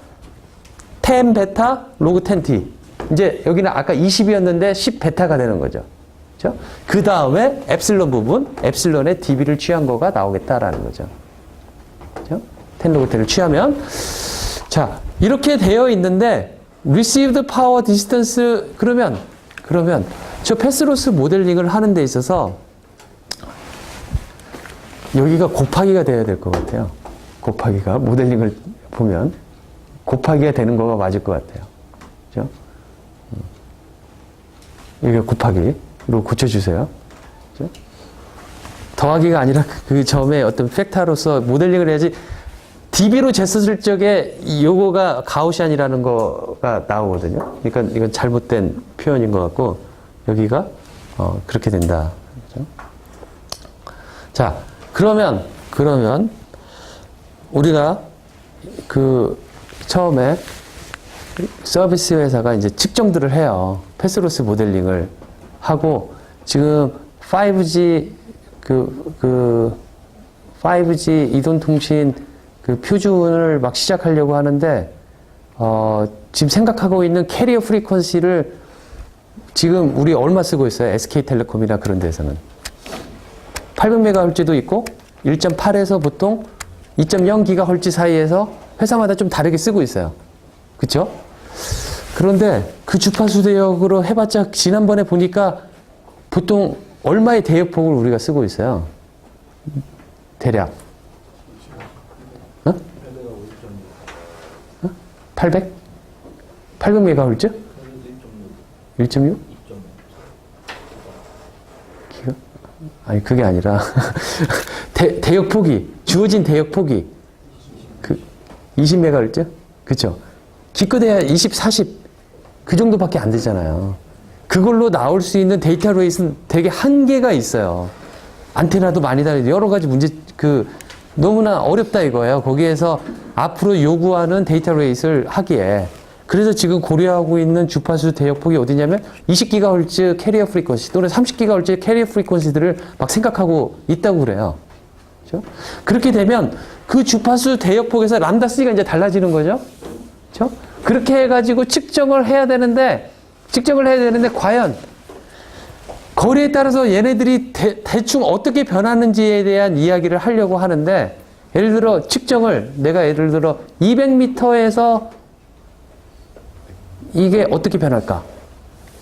10 베타 로그 10t. 이제 여기는 아까 20이었는데 10 베타가 되는 거죠. 그렇죠? 그 다음에 엡실론 부분, 엡실론의 dB를 취한 거가 나오겠다라는 거죠. 그렇죠? 10 로그 10을 취하면 자, 이렇게 되어 있는데 received power distance 그러면 저 패스로스 모델링을 하는 데 있어서 여기가 곱하기가 돼야 될 것 같아요. 곱하기가 모델링을 보면 곱하기가 되는 거가 맞을 것 같아요. 그죠? 여기가 곱하기로 고쳐주세요. 그죠? 더하기가 아니라 그 점의 어떤 팩터로서 모델링을 해야지 dB로 쟀을 적에 요거가 가우시안이라는 거가 나오거든요. 그러니까 이건 잘못된 표현인 것 같고 여기가 그렇게 된다. 그렇죠? 자, 그러면 우리가 그 처음에 서비스 회사가 이제 측정들을 해요. 패스로스 모델링을 하고 지금 5G 5G 이동통신 그 표준을 막 시작하려고 하는데 지금 생각하고 있는 캐리어 프리퀀시를 지금 우리 얼마 쓰고 있어요? SK텔레콤이나 그런 데서는 800MHz도 있고 1.8에서 보통 2.0GHz 사이에서 회사마다 좀 다르게 쓰고 있어요. 그쵸? 그런데 그 주파수 대역으로 해봤자 지난번에 보니까 보통 얼마의 대역폭을 우리가 쓰고 있어요? 대략 800? 800MHz? 1.6? 아니 그게 아니라 대역폭이 주어진 대역폭이 그 20MHz? 그쵸? 기껏해야 20, 40 그 정도밖에 안 되잖아요. 그걸로 나올 수 있는 데이터 레이스는 되게 한계가 있어요. 안테나도 많이 다르고 여러 가지 문제 너무나 어렵다 이거예요. 거기에서 앞으로 요구하는 데이터 레이스를 하기에. 그래서 지금 고려하고 있는 주파수 대역폭이 어디냐면 20GHz 캐리어 프리퀀시 또는 30GHz 캐리어 프리퀀시들을 막 생각하고 있다고 그래요. 그렇죠? 그렇게 되면 그 주파수 대역폭에서 람다 C가 이제 달라지는 거죠. 그렇죠? 그렇게 해가지고 측정을 해야 되는데 과연 거리에 따라서 얘네들이 대충 어떻게 변하는지에 대한 이야기를 하려고 하는데, 예를 들어 측정을 내가 예를 들어 200m에서 이게 어떻게 변할까?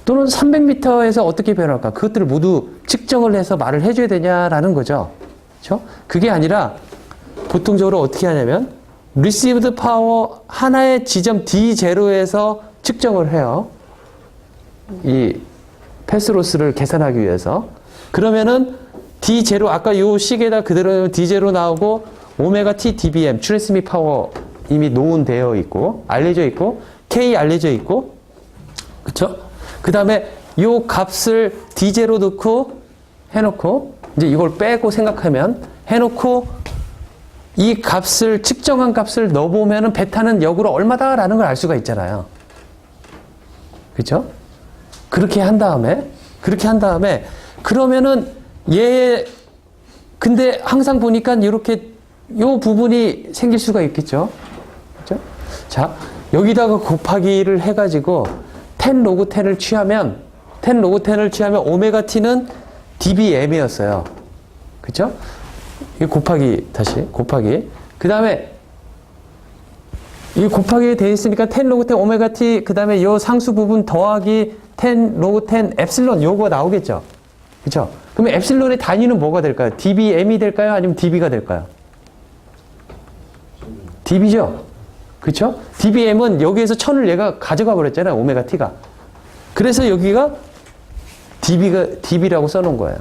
또는 300m에서 어떻게 변할까? 그것들을 모두 측정을 해서 말을 해줘야 되냐라는 거죠. 그렇죠? 그게 아니라 보통적으로 어떻게 하냐면 received power 하나의 지점 D0에서 측정을 해요. 이 패스로스를 계산하기 위해서. 그러면은 D0 아까 요 식에다 그대로 D0 나오고 오메가 T dBm 트랜스밋 파워 이미 노온되어 있고 알려져 있고 K 알려져 있고 그쵸? 그 다음에 요 값을 D0 넣고 해놓고 이제 이걸 빼고 생각하면 해놓고 이 값을 측정한 값을 넣어보면은 베타는 역으로 얼마다라는 걸 알 수가 있잖아요. 그쵸? 그렇게 한 다음에 그러면은 근데 항상 보니까 이렇게 요 부분이 생길 수가 있겠죠. 그죠? 자, 여기다가 곱하기를 해가지고 10 로그 10을 취하면 오메가 t는 dBm이었어요. 그죠? 이 곱하기. 그 다음에 이 곱하기 돼 있으니까 10 로그 10 오메가 t 그 다음에 요 상수 부분 더하기 10 로그 10 엡실론 요거 나오겠죠. 그죠? 그러면 엡실론의 단위는 뭐가 될까요? dBm이 될까요? 아니면 dB가 될까요? dB죠? 그쵸? dBm은 여기에서 1000을 얘가 가져가 버렸잖아요. 오메가 t가. 그래서 여기가 dB라고 써놓은 거예요.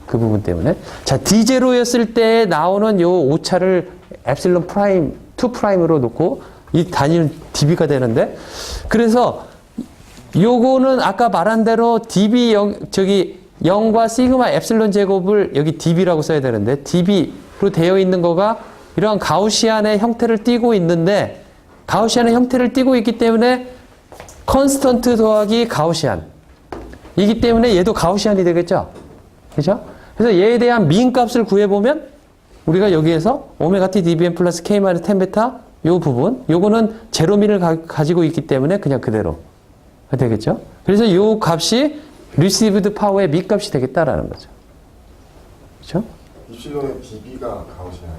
그 부분 때문에. 자, D0였을 때 나오는 요 오차를 엡실론 프라임, 2 프라임으로 놓고 이 단위는 dB가 되는데, 그래서 요거는 아까 말한 대로 dB 0과 시그마 엡실론 제곱을 여기 dB라고 써야 되는데, dB로 되어 있는 거가 이러한 가우시안의 형태를 띠고 있는데, 가우시안의 형태를 띠고 있기 때문에 컨스턴트 더하기 가우시안 이기 때문에 얘도 가우시안이 되겠죠. 그죠? 그래서 얘에 대한 민 값을 구해보면 우리가 여기에서 오메가 t dBm 플러스 k 마이너스 10 베타 요 부분, 요거는 제로민을 가지고 있기 때문에 그냥 그대로 되겠죠. 그래서 요 값이 received power의 미 값이 되겠다라는 거죠. 그렇죠? 입실론의 dB가 가우시안.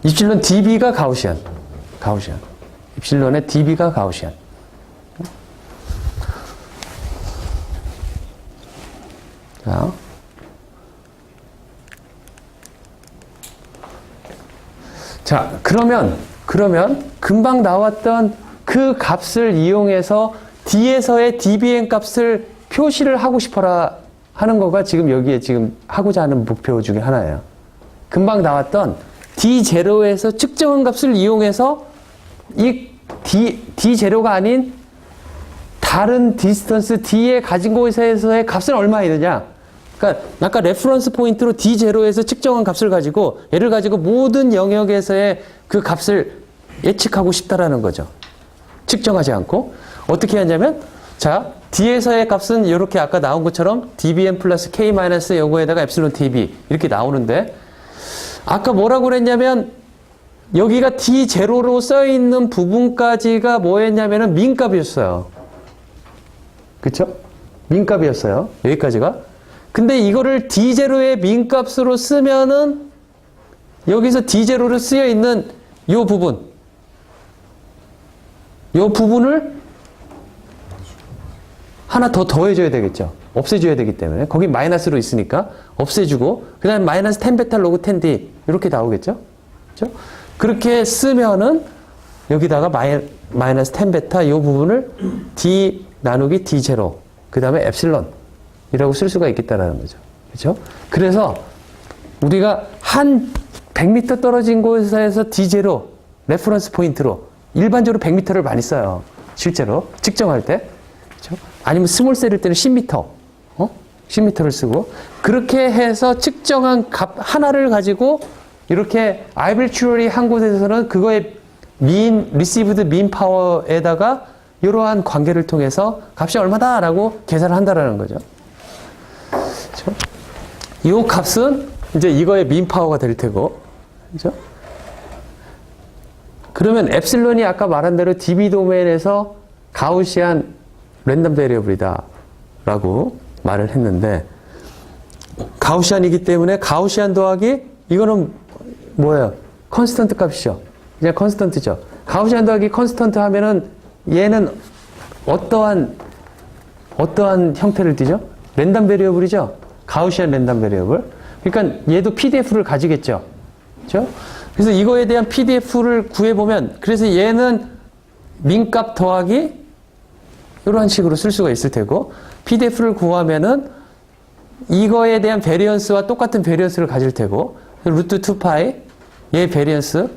입실론 dB가 가우시안. 입실론의 dB가 가우시안. 자, 그러면 금방 나왔던 그 값을 이용해서 D에서의 dBm 값을 표시를 하고 싶어라 하는 거가 지금 여기에 지금 하고자 하는 목표 중에 하나예요. 금방 나왔던 D0에서 측정한 값을 이용해서 이 D0가 아닌 다른 디스턴스 D에 가진 곳에서의 값은 얼마이느냐. 그러니까 아까 레퍼런스 포인트로 D0에서 측정한 값을 가지고 얘를 가지고 모든 영역에서의 그 값을 예측하고 싶다라는 거죠. 측정하지 않고 어떻게 하냐면 자 D에서의 값은 이렇게 아까 나온 것처럼 dBm 플러스 K 마이너스 요거에다가 엡실론 dB 이렇게 나오는데 아까 뭐라고 그랬냐면 여기가 D0로 써 있는 부분까지가 뭐였냐면은 민값이었어요. 그쵸? 민값이었어요. 여기까지가. 근데 이거를 D0의 민값으로 쓰면은 여기서 D0로 쓰여 있는 요 부분을 하나 더 더해줘야 되겠죠. 없애줘야 되기 때문에. 거기 마이너스로 있으니까 없애주고 그 다음에 마이너스 10 베타 로그 10D 이렇게 나오겠죠. 그렇죠? 그렇게 쓰면은 여기다가 마이너스 10 베타 이 부분을 D 나누기 D0 그 다음에 엡실론이라고 쓸 수가 있겠다라는 거죠. 그렇죠? 그래서 우리가 한 100m 떨어진 곳에서 D0 레퍼런스 포인트로 일반적으로 100m를 많이 써요. 실제로 측정할 때. 그렇죠? 아니면 스몰셀일 때는 10m 10m를 쓰고 그렇게 해서 측정한 값 하나를 가지고 이렇게 arbitrary 한 곳에서는 그거의 received mean power에다가 이러한 관계를 통해서 값이 얼마다라고 계산을 한다라는 거죠. 그렇죠? 이 값은 이제 이거의 mean power가 될 테고, 그렇죠? 그러면 엡실론이 아까 말한 대로 dB 도메인에서 가우시안 랜덤 베리어블이다라고 말을 했는데 가우시안이기 때문에 가우시안 더하기 이거는 뭐예요? 컨스턴트 값이죠. 그냥 컨스턴트죠. 가우시안 더하기 컨스턴트 하면은 얘는 어떠한 형태를 띠죠? 랜덤 베리어블이죠. 가우시안 랜덤 베리어블. 그러니까 얘도 PDF를 가지겠죠. 그렇죠? 그래서 이거에 대한 PDF를 구해보면 그래서 얘는 민값 더하기 이런 식으로 쓸 수가 있을 테고 PDF를 구하면은 이거에 대한 베리언스와 똑같은 베리언스를 가질 테고 루트 2파이 얘 베리언스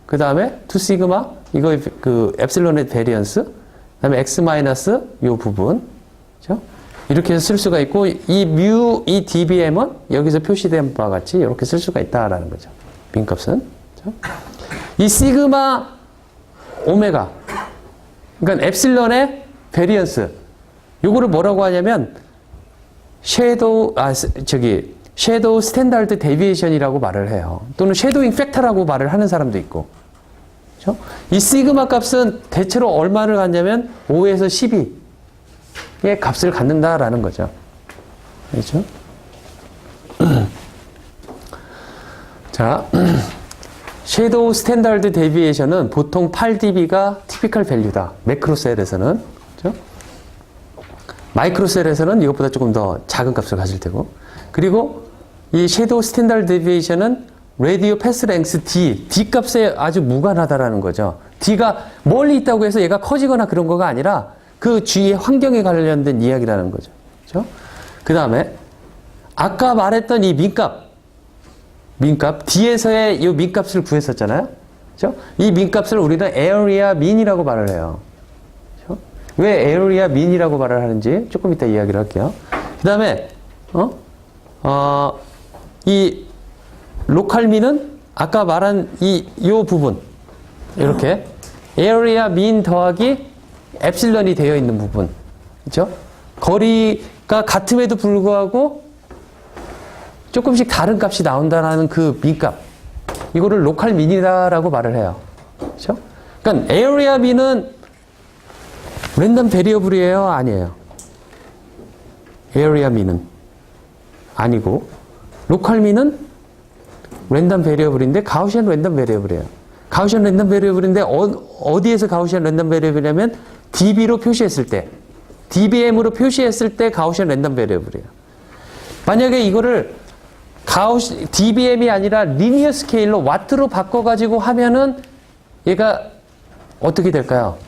그 다음에 2 시그마 이거의 그 엡실론의 베리언스 그 다음에 x 마이너스 요 부분 그렇죠? 이렇게 해서 쓸 수가 있고 이 뮤, 이 dBm은 여기서 표시된 바와 같이 이렇게 쓸 수가 있다라는 거죠. 민값은 그렇죠? 이 시그마 오메가 그러니까 엡실론의 베리언스 요거를 뭐라고 하냐면 섀도우 스탠다드 데비에이션이라고 말을 해요. 또는 섀도잉 팩터라고 말을 하는 사람도 있고. 그렇죠? 이 시그마 값은 대체로 얼마를 갖냐면 5에서 12의 값을 갖는다라는 거죠. 그렇죠? 자, 섀도우 스탠다드 데비에이션은 보통 8dB가 티피컬 밸류다. 매크로셀에서는. 그렇죠? 마이크로셀에서는 이것보다 조금 더 작은 값을 가질 테고 그리고 이 섀도우 스탠다드 데비에이션은 라디오 패스 랭스 D 값에 아주 무관하다라는 거죠. D가 멀리 있다고 해서 얘가 커지거나 그런 거가 아니라 그 주위의 환경에 관련된 이야기라는 거죠. 그렇죠? 그 다음에 아까 말했던 이 민값 D에서의 이 민값을 구했었잖아요. 그렇죠? 이 민값을 우리는 에어리아 민이라고 말을 해요. 왜 에어리아 민이라고 말을 하는지 조금 이따 이야기를 할게요. 그 다음에 이 로컬 민은 아까 말한 요 부분 이렇게 에어리아 민 더하기 엡실런이 되어 있는 부분 그렇죠? 거리가 같음에도 불구하고 조금씩 다른 값이 나온다는 그 민값 이거를 로컬 민이다라고 말을 해요. 그렇죠? 그러니까 에어리아 민은 랜덤 베리어블이에요? 아니에요? 에어리아 민은 아니고 로컬 민은 랜덤 베리어블인데 가우시안 랜덤 베리어블이에요. 가우시안 랜덤 베리어블인데 어디에서 가우시안 랜덤 베리어블이냐면 dB로 표시했을 때 dBm으로 표시했을 때 가우시안 랜덤 베리어블이에요. 만약에 이거를 dBm이 아니라 리니어 스케일로 와트로 바꿔가지고 하면은 얘가 어떻게 될까요?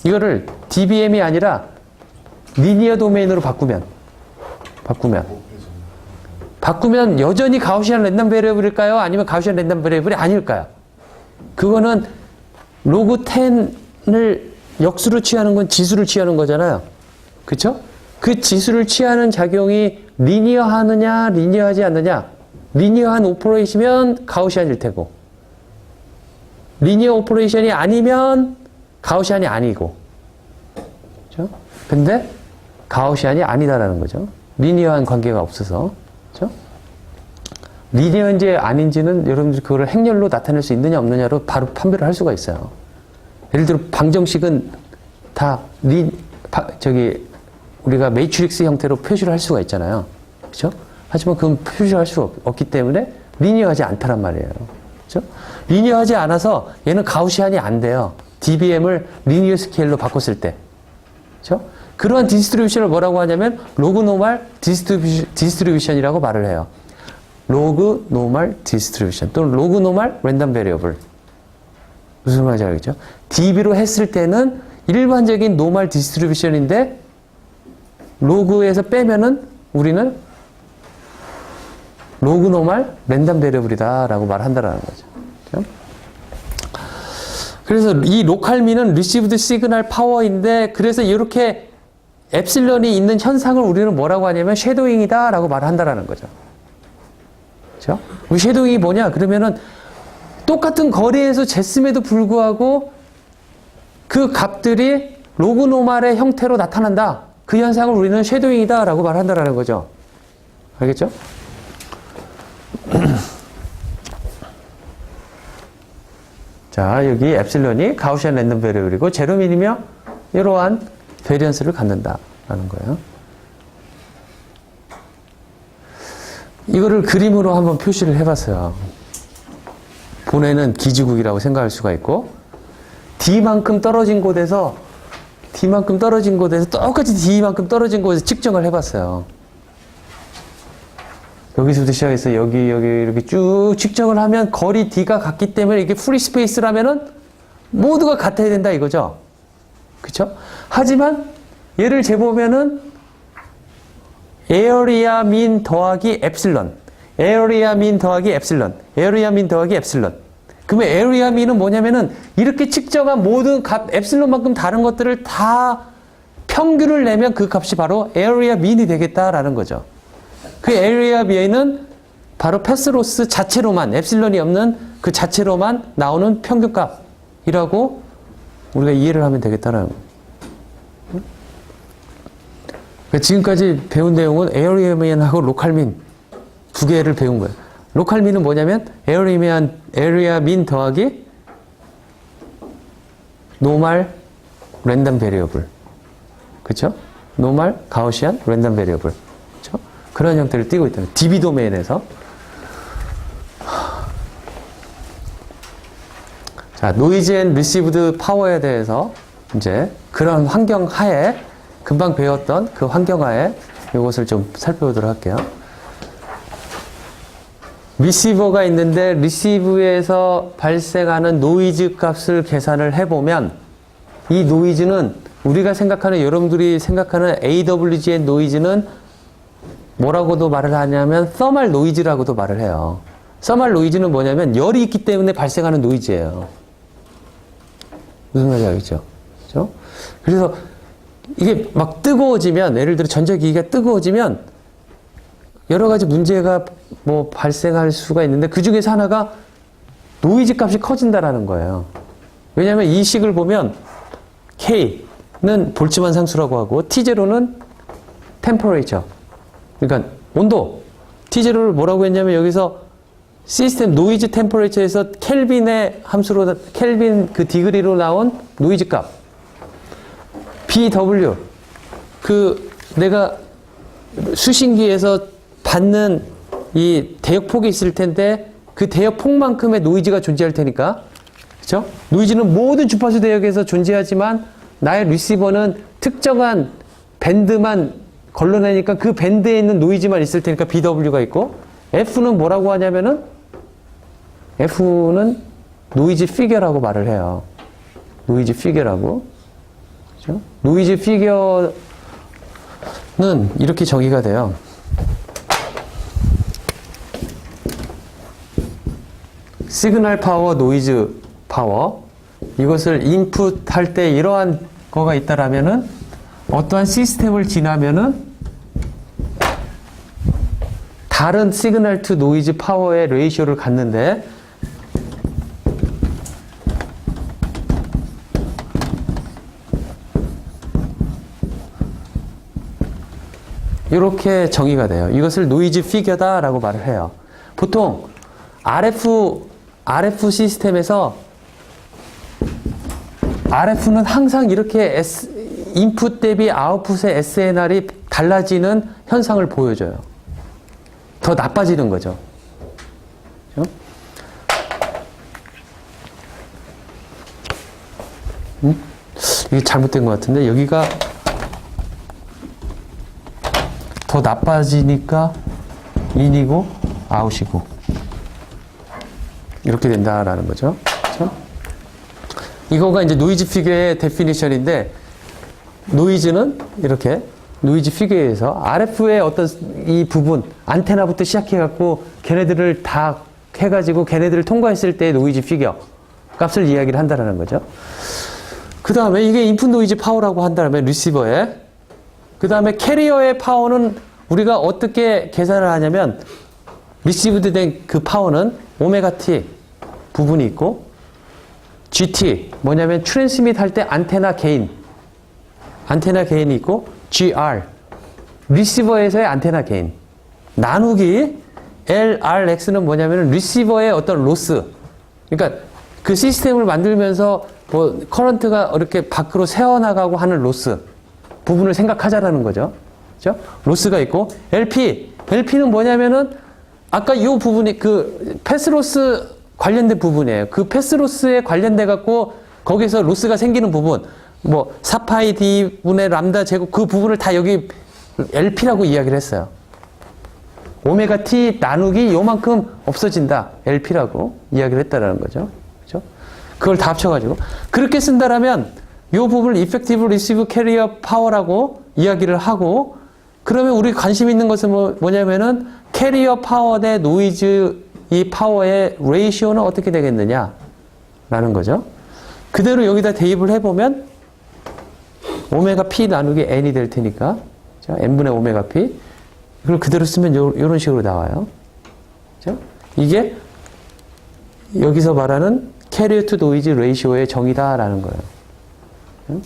이거를 dBm이 아니라 리니어 도메인으로 바꾸면 여전히 가우시안 랜덤 베리어블일까요? 아니면 가우시안 랜덤 베리어블이 아닐까요? 그거는 로그 10을 역수로 취하는 건 지수를 취하는 거잖아요. 그쵸? 그 지수를 취하는 작용이 리니어하느냐 리니어하지 않느냐 리니어한 오퍼레이션이면 가우시안일 테고 리니어 오퍼레이션이 아니면 가우시안이 아니고 그렇죠? 근데 가우시안이 아니다라는 거죠. 리니어한 관계가 없어서 그렇죠? 리니어인지 아닌지는 여러분들 그거를 행렬로 나타낼 수 있느냐 없느냐로 바로 판별을 할 수가 있어요. 예를 들어 방정식은 다 우리가 매트릭스 형태로 표시를 할 수가 있잖아요. 그렇죠? 하지만 그건 표시를 할 수 없기 때문에 리니어하지 않다란 말이에요. 그렇죠? 리니어하지 않아서 얘는 가우시안이 안 돼요. dBm을 리니어 스케일로 바꿨을 때. 그렇죠? 그러한 디스트리뷰션을 뭐라고 하냐면 로그 노멀 디스트리뷰션이라고 말을 해요. 로그 노멀 디스트리뷰션 또는 로그 노멀 랜덤 베리어블. 무슨 말인지 알겠죠? dB로 했을 때는 일반적인 노멀 디스트리뷰션인데 로그에서 빼면은 우리는 로그 노멀 랜덤 베리어블이다 라고 말한다라는 거죠. 그렇죠? 그래서 이 로컬 민은 리시브드 시그널 파워인데 그래서 이렇게 엡실런이 있는 현상을 우리는 뭐라고 하냐면 섀도잉이다 라고 말한다라는 거죠. 그렇죠? 섀도잉이 뭐냐? 그러면은 똑같은 거리에서 쟀음에도 불구하고 그 값들이 로그 노멀의 형태로 나타난다. 그 현상을 우리는 섀도잉이다 라고 말한다라는 거죠. 알겠죠? 자, 여기 엡실런이 가우시안 랜덤 베리어블이고 제로민이며 이러한 베리언스를 갖는다라는 거예요. 이거를 그림으로 한번 표시를 해봤어요. 보내는 기지국이라고 생각할 수가 있고, D만큼 떨어진 곳에서 똑같이 D만큼 떨어진 곳에서 측정을 해봤어요. 여기서부터 시작해서 여기 이렇게 쭉 측정을 하면 거리 D가 같기 때문에 이게 프리 스페이스라면은 모두가 같아야 된다 이거죠. 그쵸? 하지만 얘를 재보면은 에어리아 민 더하기 엡실런, 에어리아 민 더하기 엡실런, 에어리아 민 더하기 엡실런. 그러면 에어리아 민은 뭐냐면은 이렇게 측정한 모든 값 엡실론만큼 다른 것들을 다 평균을 내면 그 값이 바로 에어리아 민이 되겠다라는 거죠. 그 에어리아 민은 바로 패스로스 자체로만, 엡실론이 없는 그 자체로만 나오는 평균값이라고 우리가 이해를 하면 되겠다라는 거예요. 지금까지 배운 내용은 에어리아 민하고 로컬 민 두 개를 배운 거예요. 로컬 민은 뭐냐면 에어리아 민 더하기 노멀 랜덤 베리어블. 그렇죠? 노멀 가우시안 랜덤 베리어블. 그렇죠? 그런 형태를 띄고 있다. DB 도메인에서. 자, 노이즈 앤 리시브드 파워에 대해서 이제 그런 환경 하에 금방 배웠던 그 환경 하에 이것을 좀 살펴보도록 할게요. 리시버가 있는데 리시브에서 발생하는 노이즈 값을 계산을 해보면 이 노이즈는 우리가 생각하는, 여러분들이 생각하는 AWG의 노이즈는 뭐라고도 말을 하냐면 서멀 노이즈라고도 말을 해요. 서멀 노이즈는 뭐냐면 열이 있기 때문에 발생하는 노이즈예요. 무슨 말인지 알겠죠? 그렇죠? 그래서 이게 막 뜨거워지면, 예를 들어 전자기기가 뜨거워지면 여러 가지 문제가 뭐 발생할 수가 있는데 그 중에서 하나가 노이즈 값이 커진다라는 거예요. 왜냐하면 이 식을 보면 K는 볼츠만 상수라고 하고 T0는 temperature, 그러니까 온도. T0를 뭐라고 했냐면 여기서 시스템 노이즈 템퍼레이처에서 켈빈의 함수로, 켈빈 그 디그리로 나온 노이즈 값. BW, 그 내가 수신기에서 받는 이 대역폭이 있을 텐데 그 대역폭만큼의 노이즈가 존재할 테니까, 그렇죠? 노이즈는 모든 주파수 대역에서 존재하지만 나의 리시버는 특정한 밴드만 걸러내니까 그 밴드에 있는 노이즈만 있을 테니까 BW가 있고, F는 뭐라고 하냐면은 F는 노이즈 피겨라고 말을 해요. 노이즈 피겨라고. 그렇죠? 노이즈 피겨는 이렇게 정의가 돼요. 시그널 파워, 노이즈 파워. 이것을 인풋 할 때 이러한 거가 있다라면은 어떠한 시스템을 지나면은 다른 시그널 투 노이즈 파워의 레이쇼를 갖는데, 이렇게 정의가 돼요. 이것을 노이즈 피겨다라고 말을 해요. 보통 RF 시스템에서 RF는 항상 이렇게 인풋 대비 아웃풋의 SNR이 달라지는 현상을 보여줘요. 더 나빠지는 거죠. 그렇죠? 이게 잘못된 것 같은데 여기가 더 나빠지니까 인이고 아웃이고 이렇게 된다라는 거죠. 그렇죠? 이거가 이제 노이즈 피겨의 데피니션인데, 노이즈는 이렇게 노이즈 피겨에서 RF의 어떤 이 부분, 안테나부터 시작해갖고 걔네들을 다 해가지고 걔네들을 통과했을 때 노이즈 피겨 값을 이야기를 한다라는 거죠. 그 다음에 이게 인풋 노이즈 파워라고 한다면 리시버에, 그 다음에 캐리어의 파워는 우리가 어떻게 계산을 하냐면 리시브드 된 그 파워는 오메가 T 부분이 있고, GT 뭐냐면 트랜스밋 할 때 안테나 게인이 있고, GR 리시버에서의 안테나 게인, 나누기 LRX는 뭐냐면 리시버의 어떤 로스. 그러니까 그 시스템을 만들면서 뭐 커런트가 이렇게 밖으로 새어나가고 하는 로스 부분을 생각하자라는 거죠. 그렇죠? 로스가 있고, LP는 뭐냐면은 아까 이 부분이 그 패스로스 관련된 부분이에요. 그 패스로스에 관련돼 갖고 거기서 로스가 생기는 부분, 뭐 4파이 D분의 람다 제곱 그 부분을 다 여기 LP라고 이야기를 했어요. 오메가 T 나누기 요만큼 없어진다. LP라고 이야기를 했다라는 거죠. 그죠? 그걸 다 합쳐가지고. 그렇게 쓴다라면 요 부분을 Effective Receive Carrier Power라고 이야기를 하고, 그러면 우리 관심 있는 것은 뭐냐면은 캐리어 파워 대 노이즈 이 파워의 레이시오는 어떻게 되겠느냐 라는 거죠. 그대로 여기다 대입을 해보면 오메가 P 나누기 N이 될 테니까 N분의 오메가 P 이걸 그대로 쓰면 이런 식으로 나와요. 그죠? 이게 여기서 말하는 캐리어 투 노이즈 레이시오의 정의다라는 거예요.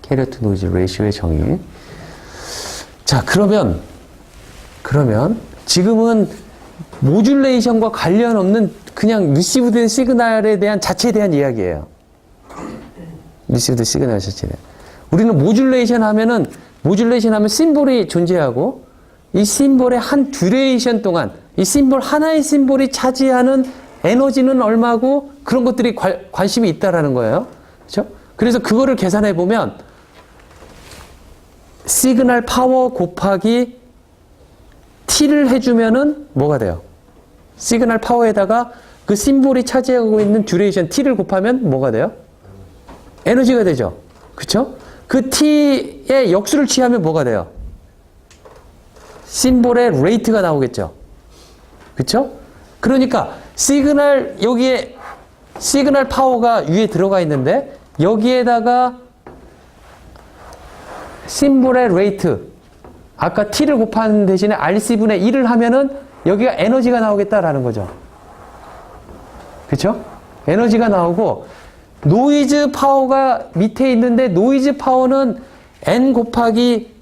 캐리어 투 노이즈 레이시오의 정의. 자, 그러면 지금은 모듈레이션과 관련 없는 그냥 리시브드 시그널에 대한 자체에 대한 이야기예요. 리시브드 시그널 자체에. 우리는 모듈레이션 하면 심볼이 존재하고 이 심볼의 한 듀레이션 동안 이 심볼 하나의 심볼이 차지하는 에너지는 얼마고 그런 것들이 관심이 있다라는 거예요. 그렇죠? 그래서 그거를 계산해 보면 시그널 파워 곱하기 T를 해주면은 뭐가 돼요? 시그널 파워에다가 그 심볼이 차지하고 있는 듀레이션 T를 곱하면 뭐가 돼요? 에너지가 되죠. 그쵸? 그 T의 역수를 취하면 뭐가 돼요? 심볼의 레이트가 나오겠죠. 그쵸? 그러니까 여기에 시그널 파워가 위에 들어가 있는데 여기에다가 심볼의 레이트 아까 T를 곱하는 대신에 RC분의 1을 하면은 여기가 에너지가 나오겠다라는 거죠. 그쵸? 에너지가 나오고 노이즈 파워가 밑에 있는데 노이즈 파워는 N 곱하기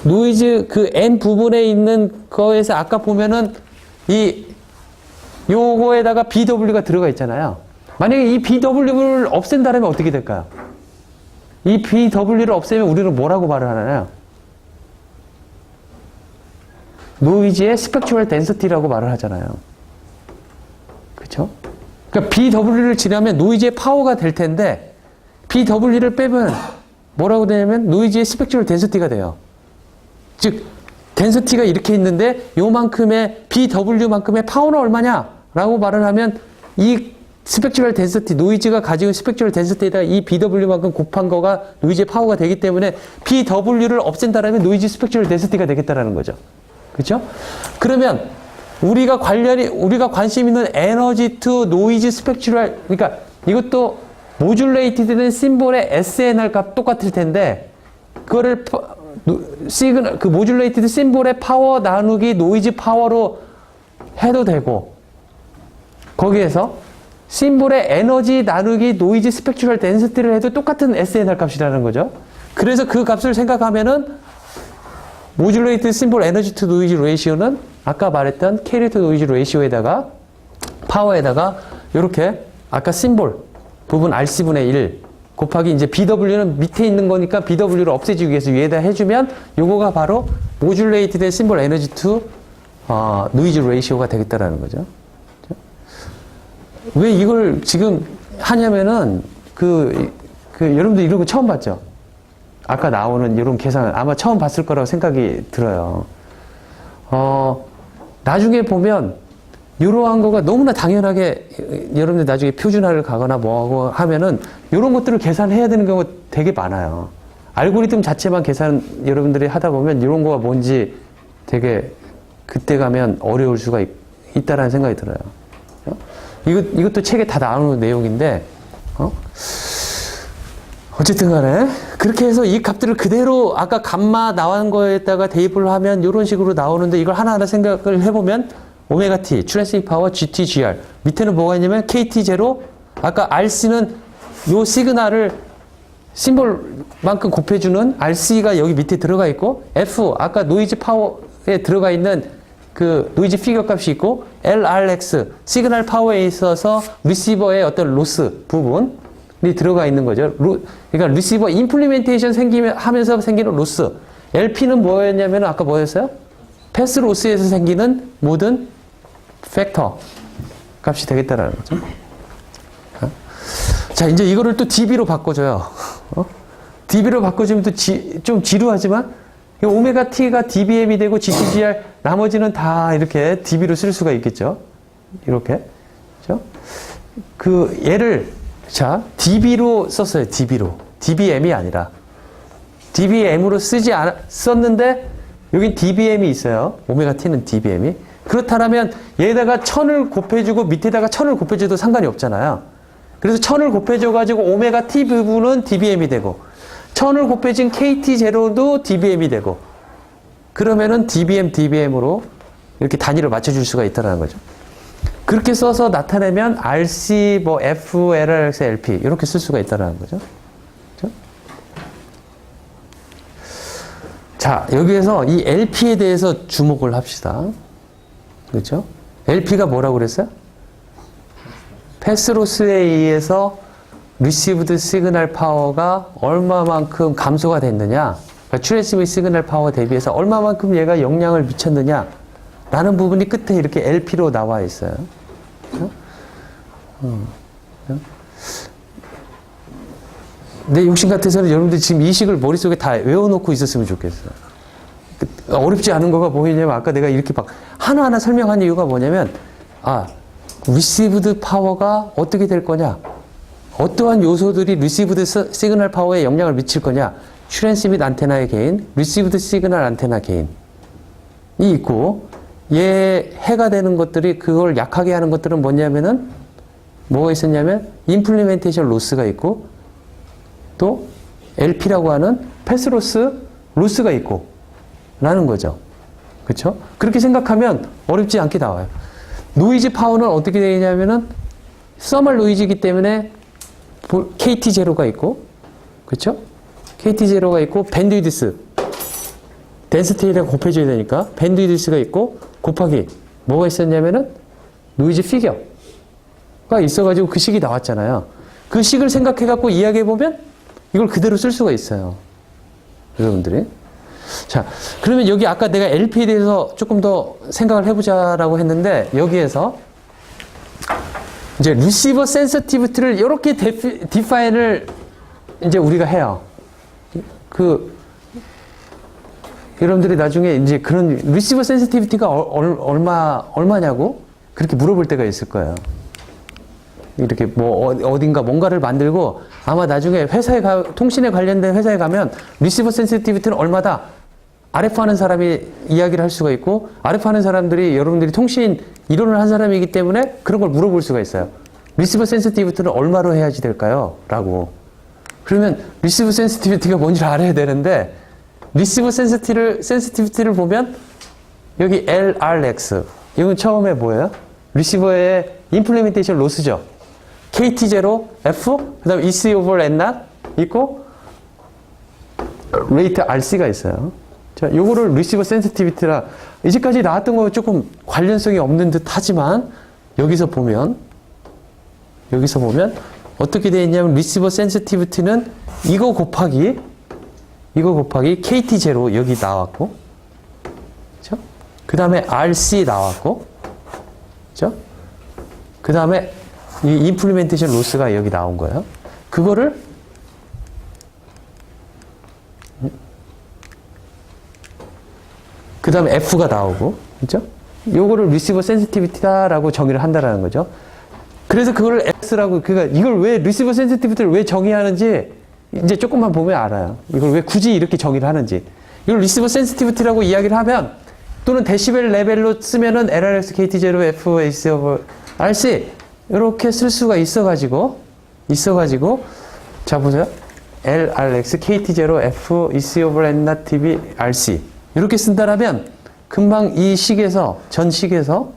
노이즈 그 N 부분에 있는 거에서 아까 보면은 요거에다가 BW가 들어가 있잖아요. 만약에 이 BW를 없앤다면 어떻게 될까요? 이 BW를 없애면 우리는 뭐라고 말을 하나요? 노이즈의 스펙츄얼 덴시티라고 말을 하잖아요. 그쵸? 그러니까 BW를 지나면 노이즈의 파워가 될 텐데 BW를 빼면 뭐라고 되냐면 노이즈의 스펙츄얼 덴시티가 돼요. 즉 덴시티가 이렇게 있는데 요만큼의 BW만큼의 파워는 얼마냐? 라고 말을 하면 이 스펙츄얼 덴시티, 노이즈가 가지고 스펙츄얼 덴시티에다가 이 BW만큼 곱한 거가 노이즈의 파워가 되기 때문에 BW를 없앤다라면 노이즈 스펙츄얼 덴시티가 되겠다라는 거죠. 그렇죠? 그러면 우리가 관심 있는 에너지 투 노이즈 스펙츄럴, 그러니까 이것도 모듈레이티드된 심볼의 SNR 값 똑같을 텐데 그거를 그 모듈레이티드 심볼의 파워 나누기 노이즈 파워로 해도 되고 거기에서 심볼의 에너지 나누기 노이즈 스펙츄럴 덴시티를 해도 똑같은 SNR 값이라는 거죠. 그래서 그 값을 생각하면은 모듈레이트 심볼 에너지 투 노이즈 레이시오는 아까 말했던 캐리 투 노이즈 레이시오에다가 파워에다가 이렇게 아까 심볼 부분 RC분의 1 곱하기 이제 BW는 밑에 있는 거니까 BW를 없애주기 위해서 위에다 해주면 요거가 바로 모듈레이트 된 심볼 에너지 투 노이즈 레이시오가 되겠다라는 거죠. 왜 이걸 지금 하냐면은 여러분들 이런 거 처음 봤죠? 아까 나오는 이런 계산 아마 처음 봤을 거라고 생각이 들어요. 나중에 보면 이러한 거가 너무나 당연하게 여러분들 나중에 표준화를 가거나 뭐하고 하면은 이런 것들을 계산해야 되는 경우가 되게 많아요. 알고리즘 자체만 계산 여러분들이 하다 보면 이런 거가 뭔지 되게 그때 가면 어려울 수가 있다라는 생각이 들어요. 이것도 책에 다 나오는 내용인데, 어쨌든 간에, 그렇게 해서 이 값들을 그대로 아까 감마 나온 거에다가 대입을 하면 이런 식으로 나오는데 이걸 하나하나 생각을 해보면 오메가 T, 트랜스믹 파워 GT, GR. 밑에는 뭐가 있냐면 KT0, 아까 RC는 요 시그널을 심볼만큼 곱해주는 RC가 여기 밑에 들어가 있고, F, 아까 노이즈 파워에 들어가 있는 그 노이즈 피겨 값이 있고, LRX, 시그널 파워에 있어서 리시버의 어떤 로스 부분이 들어가 있는 거죠. 그러니까 리시버 임플리멘테이션 하면서 생기는 로스. LP는 뭐였냐면 아까 뭐였어요? 패스 로스에서 생기는 모든 팩터 값이 되겠다라는 거죠. 자, 이제 이거를 또 dB로 바꿔줘요. dB로 바꿔주면 또 좀 지루하지만 오메가 t가 dBm이 되고 GTGR 나머지는 다 이렇게 dB로 쓸 수가 있겠죠. 이렇게. 그렇죠? 그 얘를 자, dB로 썼어요. dB로. dBm이 아니라. dBm으로 썼는데 여긴 dBm이 있어요. 오메가 t는 dBm이. 그렇다면 얘에다가 1000을 곱해주고 밑에다가 1000을 곱해줘도 상관이 없잖아요. 그래서 1000을 곱해줘가지고 오메가 t 부분은 dBm이 되고 1000을 곱해진 KT0도 dBm이 되고 그러면은 dBm으로 이렇게 단위를 맞춰줄 수가 있다는 거죠. 그렇게 써서 나타내면 RC, 뭐 F, LRX, LP 이렇게 쓸 수가 있다는 거죠. 그렇죠? 자, 여기에서 이 LP에 대해서 주목을 합시다. 그렇죠? LP가 뭐라고 그랬어요? 패스로스에 의해서 리시브드 시그널 파워가 얼마만큼 감소가 됐느냐, 그러니까 트랜스미트 시그널 파워 대비해서 얼마만큼 얘가 영향을 미쳤느냐 라는 부분이 끝에 이렇게 LP로 나와 있어요. 그렇죠? 내 욕심 같아서는 여러분들 지금 이 식을 머릿속에 다 외워놓고 있었으면 좋겠어요. 어렵지 않은 거가 뭐냐면 아까 내가 이렇게 막 하나하나 설명한 이유가 뭐냐면 리시브드 파워가 어떻게 될 거냐, 어떠한 요소들이 리시브드 시그널 파워에 영향을 미칠 거냐, 트랜스밋 안테나의 개인, 리시브드 시그널 안테나 개인이 있고 얘 해가 되는 것들이 그걸 약하게 하는 것들은 뭐냐면은 뭐가 있었냐면 임플리멘테이션 로스가 있고 또 LP라고 하는 패스 로스가 있고 라는 거죠. 그렇죠? 그렇게 생각하면 어렵지 않게 나와요. 노이즈 파워는 어떻게 되냐면은 서멀 노이즈이기 때문에 KT0가 있고, 그렇죠? KT0가 있고 밴드위드스 덴시티를 곱해줘야 되니까 밴드위드스가 있고 곱하기 뭐가 있었냐면은 노이즈 피겨가 있어가지고 그 식이 나왔잖아요. 그 식을 생각해갖고 이야기해보면 이걸 그대로 쓸 수가 있어요. 여러분들이. 자, 그러면 여기 아까 내가 LP에 대해서 조금 더 생각을 해보자라고 했는데 여기에서 이제 리시버 센서티비티를 이렇게 디파인을 이제 우리가 해요. 여러분들이 나중에 이제 그런 리시버 센서티비티가 얼마냐고 그렇게 물어볼 때가 있을 거예요. 이렇게 뭐 어딘가 뭔가를 만들고 아마 나중에 통신에 관련된 회사에 가면 리시버 센시티비티는 얼마다 RF 하는 사람이 이야기를 할 수가 있고 RF 하는 사람들이 여러분들이 통신 이론을 한 사람이기 때문에 그런 걸 물어볼 수가 있어요. 리시버 센시티비티는 얼마로 해야지 될까요? 라고. 그러면 리시버 센시티비티가 뭔지를 알아야 되는데 리시버 센시티비티를 보면 여기 LRX 이건 처음에 뭐예요? 리시버의 임플리멘테이션 로스죠. KT0, F, 그 다음에 EC over N not 있고 레이트 RC가 있어요. 자, 요거를 리시버 센시티비티라 이제까지 나왔던 거 조금 관련성이 없는 듯 하지만 여기서 보면 어떻게 되어 있냐면 리시버 센시티비티는 이거 곱하기 KT0 여기 나왔고, 그렇죠? 그 다음에 RC 나왔고, 그렇죠? 그 다음에 이 임플리멘테이션 로스가 여기 나온 거예요. 그거를 그 다음에 F가 나오고, 그렇죠? 요거를 리시버 센시티비티다라고 정의를 한다라는 거죠. 그래서 그거를 X라고, 그러니까 이걸 왜 리시버 센시티비티를 왜 정의하는지 이제 조금만 보면 알아요. 이걸 왜 굳이 이렇게 정의를 하는지. 이걸 리시버 센시티비티라고 이야기를 하면 또는 데시벨 레벨로 쓰면은 LRX, KT0, F, AC over RC 이렇게 쓸 수가 있어가지고 자 보세요. LRX, KT0, F, EC over N not TV, RC 이렇게 쓴다라면 금방 이 식에서 전 식에서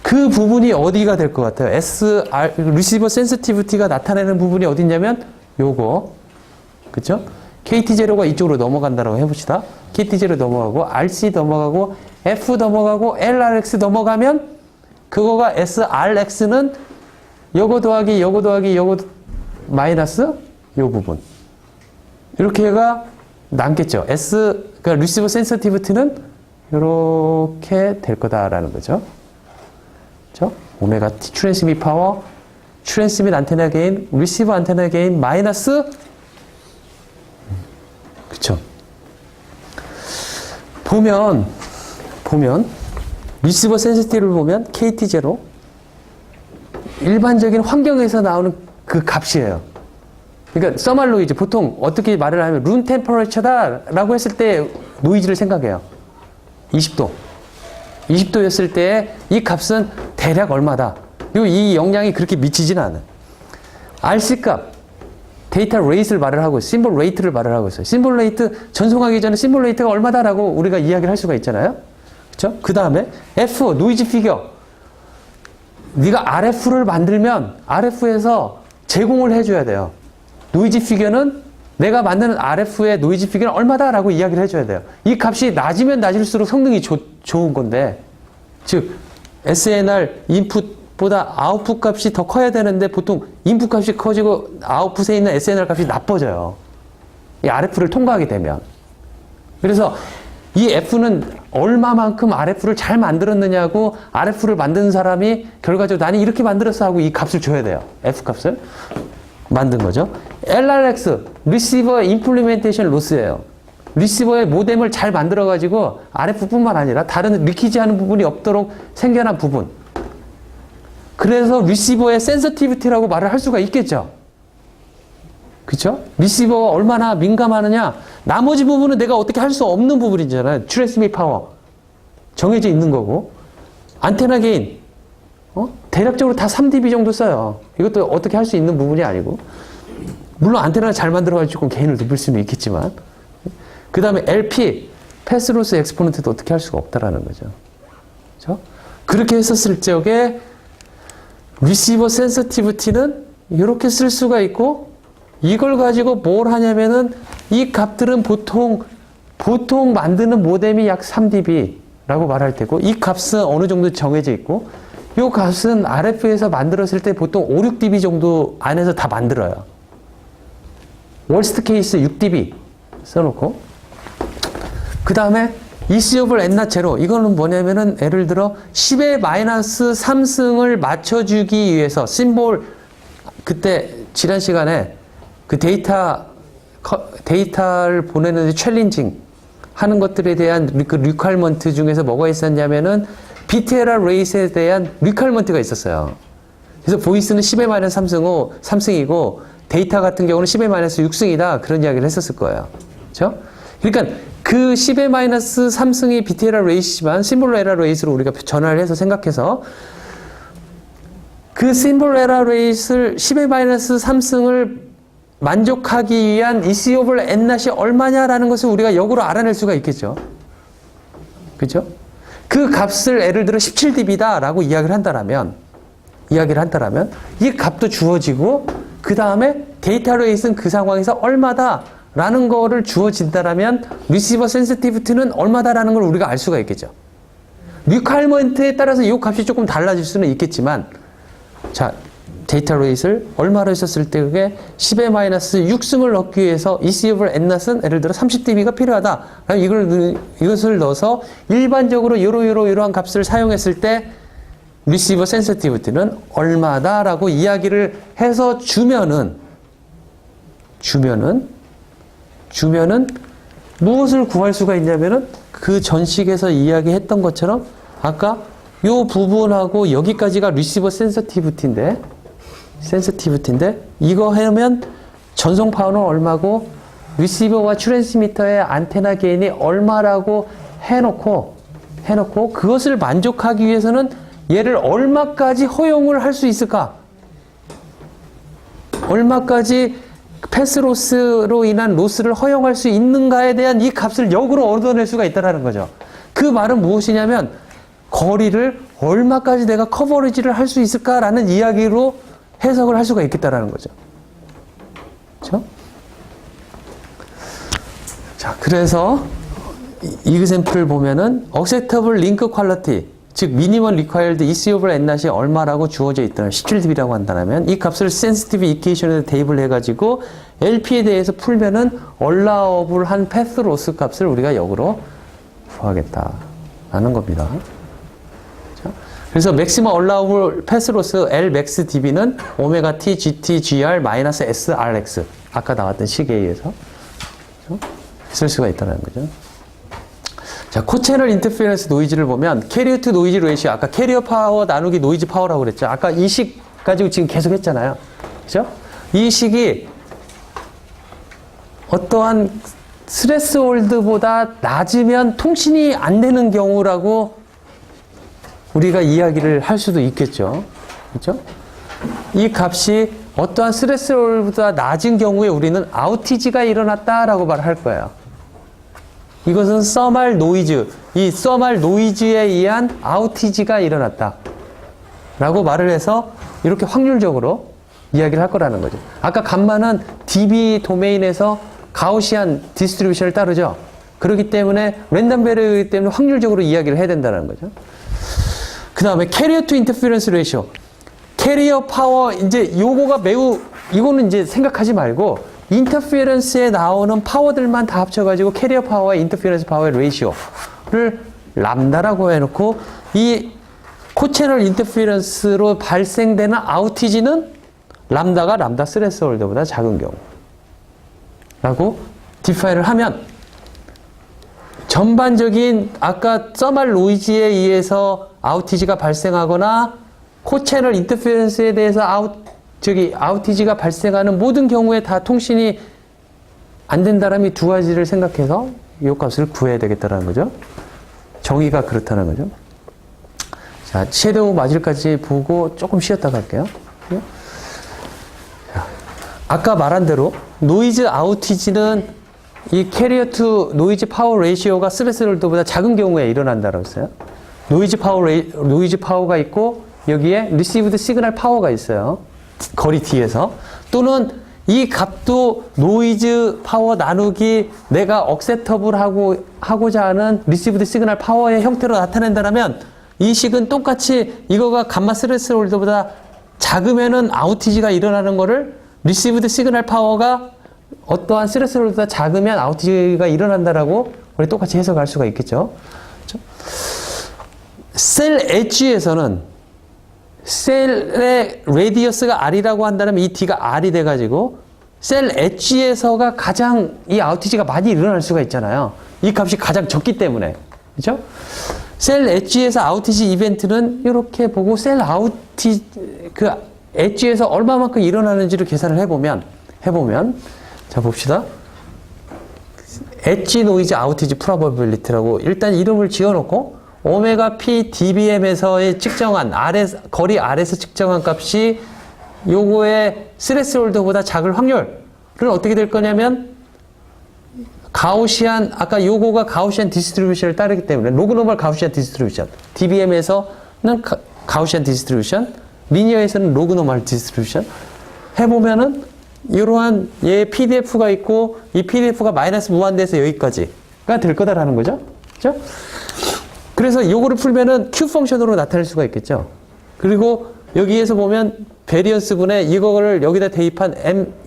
그 부분이 어디가 될 것 같아요? SR, 리시버 센시티비티가 나타내는 부분이 어디냐면 요거. 그쵸? KT0가 이쪽으로 넘어간다고 해봅시다. KT0 넘어가고, RC 넘어가고, F 넘어가고, LRX 넘어가면, 그거가 SRX는 요거 더하기, 요거 마이너스 요 부분. 이렇게 해가 남겠죠. 그러니까 receiver sensitivity는 이렇게 될 거다라는 거죠. 그렇죠? 오메가 t 트랜스밋 파워, 트랜스밋 안테나 게인, 리시버 안테나 게인 마이너스 그렇죠. 보면 리시버 센시티를 보면 KT0 일반적인 환경에서 나오는 그 값이에요. 그러니까 서멀 노이즈 보통 어떻게 말을 하면 룸 템퍼레처다라고 했을 때 노이즈를 생각해요. 20도. 20도였을 때 이 값은 대략 얼마다. 그리고 이 영향이 그렇게 미치지는 않아요. RC 값, 데이터 레이트를 말을 하고 있어요. 심볼 레이트를 말을 하고 있어요. 심볼 레이트 전송하기 전에 심볼 레이트가 얼마다라고 우리가 이야기를 할 수가 있잖아요. 그렇죠? 그 다음에 F, 노이즈 피겨. 네가 RF를 만들면 RF에서 제공을 해줘야 돼요. 노이즈 피겨는 내가 만드는 RF의 노이즈 피겨는 얼마다라고 이야기를 해줘야 돼요. 이 값이 낮으면 낮을수록 성능이 좋은 건데, 즉 SNR 인풋보다 아웃풋 값이 더 커야 되는데 보통 인풋 값이 커지고 아웃풋에 있는 SNR 값이 나빠져요. 이 RF를 통과하게 되면. 그래서 이 F는 얼마만큼 RF를 잘 만들었느냐고 RF를 만든 사람이 결과적으로 나는 이렇게 만들었어 하고 이 값을 줘야 돼요. F 값을 만든 거죠. LRX, Receiver Implementation Loss예요. 리시버의 모뎀을 잘 만들어가지고 RF뿐만 아니라 다른 리키지하는 부분이 없도록 생겨난 부분. 그래서 리시버의 센서티비티라고 말을 할 수가 있겠죠. 그렇죠? 리시버가 얼마나 민감하느냐. 나머지 부분은 내가 어떻게 할 수 없는 부분이잖아요. 트랜스밋 파워 정해져 있는 거고, 안테나 게인 대략적으로 다 3dB 정도 써요. 이것도 어떻게 할 수 있는 부분이 아니고, 물론 안테나를 잘 만들어가지고 조금 게인을 높일 수는 있겠지만, 그 다음에 LP 패스로스 엑스포넌트도 어떻게 할 수가 없다라는 거죠. 그렇죠? 그렇게 했었을 적에 리시버 센서티비티는 이렇게 쓸 수가 있고, 이걸 가지고 뭘 하냐면은 이 값들은 보통 만드는 모뎀이 약 3dB라고 말할 테고, 이 값은 어느 정도 정해져 있고, 이 값은 RF에서 만들었을 때 보통 5, 6dB 정도 안에서 다 만들어요. 월스트 케이스 6dB 써놓고, 그 다음에 EC업을 엔나 제로. 이거는 뭐냐면은 예를 들어 10의 마이너스 3승을 맞춰주기 위해서 심볼, 그때 지난 시간에 그 데이터를 보내는 챌린징 하는 것들에 대한 그 리퀄먼트 중에서 뭐가 있었냐면은 BTLR 레이스에 대한 리퀄먼트가 있었어요. 그래서 보이스는 10의 마이너스 3승이고 데이터 같은 경우는 10의 마이너스 6승이다. 그런 이야기를 했었을 거예요. 그렇죠? 그러니까 그 10의 마이너스 3승이 BTLR 레이스지만 심볼 에러 레이스로 우리가 전환을 해서 생각해서 그 심볼 에러 레이스를 10의 마이너스 3승을 만족하기 위한 EC 오브 엔낫이 얼마냐라는 것을 우리가 역으로 알아낼 수가 있겠죠. 그죠? 그 값을 예를 들어 17dB다라고 이야기를 한다면 이 값도 주어지고, 그 다음에 데이터 레이스는 그 상황에서 얼마다라는 거를 주어진다라면 리시버 센시티비티는 얼마다라는 걸 우리가 알 수가 있겠죠. 리퀄먼트에 따라서 이 값이 조금 달라질 수는 있겠지만, 자, 데이터 레이스를 얼마로 했었을 때 그게 10의 마이너스 6승을 넣기 위해서 EC 오브 엔낫은 예를 들어 30dB가 필요하다. 이것을 넣어서 일반적으로 이러한 값을 사용했을 때 리시버 센시티비티는 얼마다라고 이야기를 해서 주면은 무엇을 구할 수가 있냐면은 그 전식에서 이야기했던 것처럼 아까 요 부분하고 여기까지가 리시버 센시티비티인데 이거 하면 전송 파워는 얼마고 리시버와 트랜스미터의 안테나 게인이 얼마라고 해놓고 그것을 만족하기 위해서는 얘를 얼마까지 허용을 할 수 있을까? 얼마까지 패스로스로 인한 로스를 허용할 수 있는가에 대한 이 값을 역으로 얻어낼 수가 있다는 거죠. 그 말은 무엇이냐면 거리를 얼마까지 내가 커버리지를 할 수 있을까라는 이야기로 해석을 할 수가 있겠다라는 거죠. 그렇죠? 자, 그래서 이 example을 보면은 acceptable link quality, 즉 minimum required EC over NNAT이 얼마라고 주어져 있다면 17dB라고 한다면 이 값을 sensitive equation에 대입을 해가지고 LP에 대해서 풀면은 allowable한 path loss 값을 우리가 역으로 구하겠다라는 겁니다. 그래서 maximum allowable path loss L max dB는 오메가 t gt gr 마이너스 srx 아까 나왔던 식에 의해서 쓸 수가 있다는 거죠. 자, 코채널 인터페런스 노이즈를 보면 캐리어 투 노이즈 레이시오 아까 캐리어 파워 나누기 노이즈 파워라고 그랬죠. 아까 이 식 가지고 지금 계속 했잖아요. 그죠? 이 식이 어떠한 스레스홀드보다 낮으면 통신이 안 되는 경우라고 우리가 이야기를 할 수도 있겠죠. 그렇죠? 이 값이 어떠한 스레스홀드보다 낮은 경우에 우리는 아우티지가 일어났다라고 말할 거예요. 이것은 서멀 노이즈, 이 서멀 노이즈에 의한 아우티지가 일어났다 라고 말을 해서 이렇게 확률적으로 이야기를 할 거라는 거죠. 아까 감마는 dB 도메인에서 가우시안 디스트리뷰션을 따르죠. 그렇기 때문에 랜덤 베리어이기 때문에 확률적으로 이야기를 해야 된다는 거죠. 그 다음에 캐리어 투 인터피런스 레이시오. 캐리어 파워, 이제 요거가 매우, 이거는 이제 생각하지 말고 인터피런스에 나오는 파워들만 다 합쳐가지고 캐리어 파워와 인터피런스 파워의 레이시오를 람다라고 해놓고 이 코채널 인터피런스로 발생되는 아우티지는 람다가 람다 스레스홀드보다 작은 경우 라고 디파인을 하면 전반적인 아까 서멀 노이즈에 의해서 아우티지가 발생하거나 코채널 인터피런스에 대해서 아우티지가 발생하는 모든 경우에 다 통신이 안 된다라면 이 두 가지를 생각해서 이 값을 구해야 되겠다라는 거죠. 정의가 그렇다는 거죠. 자, 섀도우 마질까지 보고 조금 쉬었다 갈게요. 자, 아까 말한 대로 노이즈 아우티지는 이 캐리어 투 노이즈 파워 레이시오가 스레스홀드보다 작은 경우에 일어난다고 했어요. 노이즈 파워가 있고 여기에 리시브드 시그널 파워가 있어요. 거리 D에서. 또는 이 값도 노이즈 파워 나누기 내가 억셉터블 하고자 하는 리시브드 시그널 파워의 형태로 나타낸다면 이 식은 똑같이 이거가 감마 스레스홀드보다 작으면은 아우티지가 일어나는 거를 리시브드 시그널 파워가 어떠한 스레스홀드보다 작으면 아우티지가 일어난다라고 우리 똑같이 해석할 수가 있겠죠. 셀 엣지에서는 셀의 레디어스가 R이라고 한다면 이 D가 R이 돼가지고 셀 엣지에서가 가장 이 아우티지가 많이 일어날 수가 있잖아요. 이 값이 가장 적기 때문에. 그죠? 셀 엣지에서 아우티지 이벤트는 이렇게 보고 셀 그 엣지에서 얼마만큼 일어나는지를 계산을 해보면 자 봅시다. 엣지 노이즈 아우티지 프로버빌리티라고 일단 이름을 지어놓고 오메가 P dBm에서의 측정한 거리 R에서 측정한 값이 요거의 스레스홀드보다 작을 확률을 어떻게 될 거냐면 가우시안 아까 요거가 가우시안 디스트리뷰션을 따르기 때문에 로그노멀 가우시안 디스트리뷰션 dBm에서는 가우시안 디스트리뷰션 리니어에서는 로그노멀 디스트리뷰션 해보면은 이러한 얘 PDF가 있고 이 PDF가 마이너스 무한대에서 여기까지가 될 거다라는 거죠. 그렇죠? 그래서 요거를 풀면은 Q 펑션으로 나타낼 수가 있겠죠. 그리고 여기에서 보면 베리언스 분의 이거를 여기다 대입한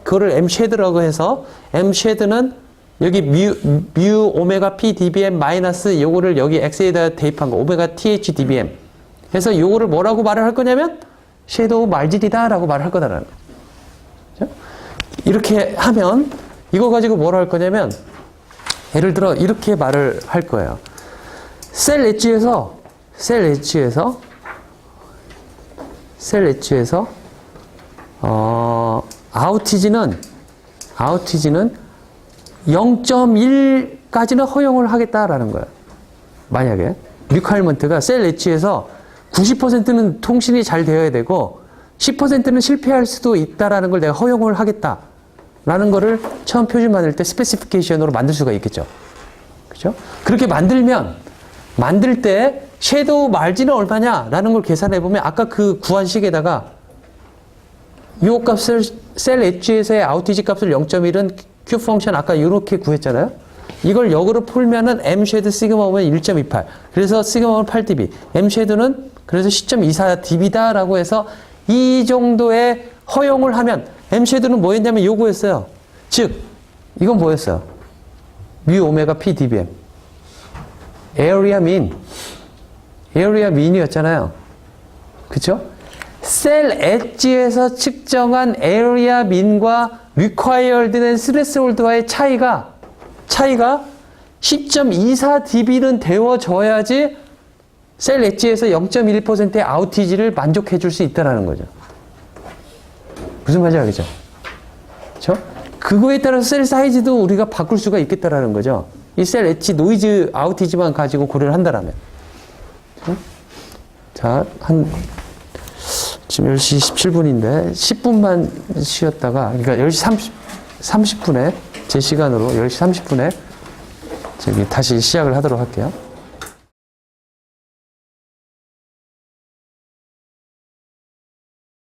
그거를 M 쉐드라고 해서 M 쉐드는 여기 뮤 오메가 P dBm 마이너스 요거를 여기 X에다 대입한 거 오메가 TH dBm 해서 요거를 뭐라고 말을 할 거냐면 섀도우 말질이다 라고 말을 할 거다라는 거죠. 이렇게 하면 이거 가지고 뭐라 할 거냐면 예를 들어 이렇게 말을 할 거예요. 셀 엣지에서 아우티지는 0.1까지는 허용을 하겠다라는 거예요. 만약에 리퀘어먼트가 셀 엣지에서 90%는 통신이 잘 되어야 되고 10%는 실패할 수도 있다라는 걸 내가 허용을 하겠다라는 거를 처음 표준 만들 때 스페시피케이션으로 만들 수가 있겠죠. 그죠? 그렇게 만들 때 섀도우 말지는 얼마냐라는 걸 계산해 보면 아까 그 구한 식에다가 요 값을 셀 엣지에서의 아우티지 값을 0.1은 Q 펑션 아까 이렇게 구했잖아요. 이걸 역으로 풀면은 M 쉐드 시그마 오면 1.28. 그래서 시그마는 8dB. M 쉐드는 그래서 10.24dB다라고 해서 이 정도의 허용을 하면 M 쉐드는 뭐였냐면 요거였어요. 즉, 이건 뭐였어요? 뮤 오메가 P dBm. 에어리아 민. 에어리아 민이었잖아요. 그쵸? 셀 엣지에서 측정한 에어리아 민과 리콰이어드된 스레스홀드와의 차이가 10.24 dB는 되어져야지 셀 엣지에서 0.1%의 아우티지를 만족해 줄 수 있다는 거죠. 무슨 말인지 알겠죠? 그렇죠? 그거에 따라서 셀 사이즈도 우리가 바꿀 수가 있겠다라는 거죠. 이 셀 엣지 노이즈 아우티지만 가지고 고려를 한다라면. 응? 자, 지금 10시 17분인데 10분만 쉬었다가, 그러니까 10시 30분에 제 시간으로 10시 30분에 저기 다시 시작을 하도록 할게요.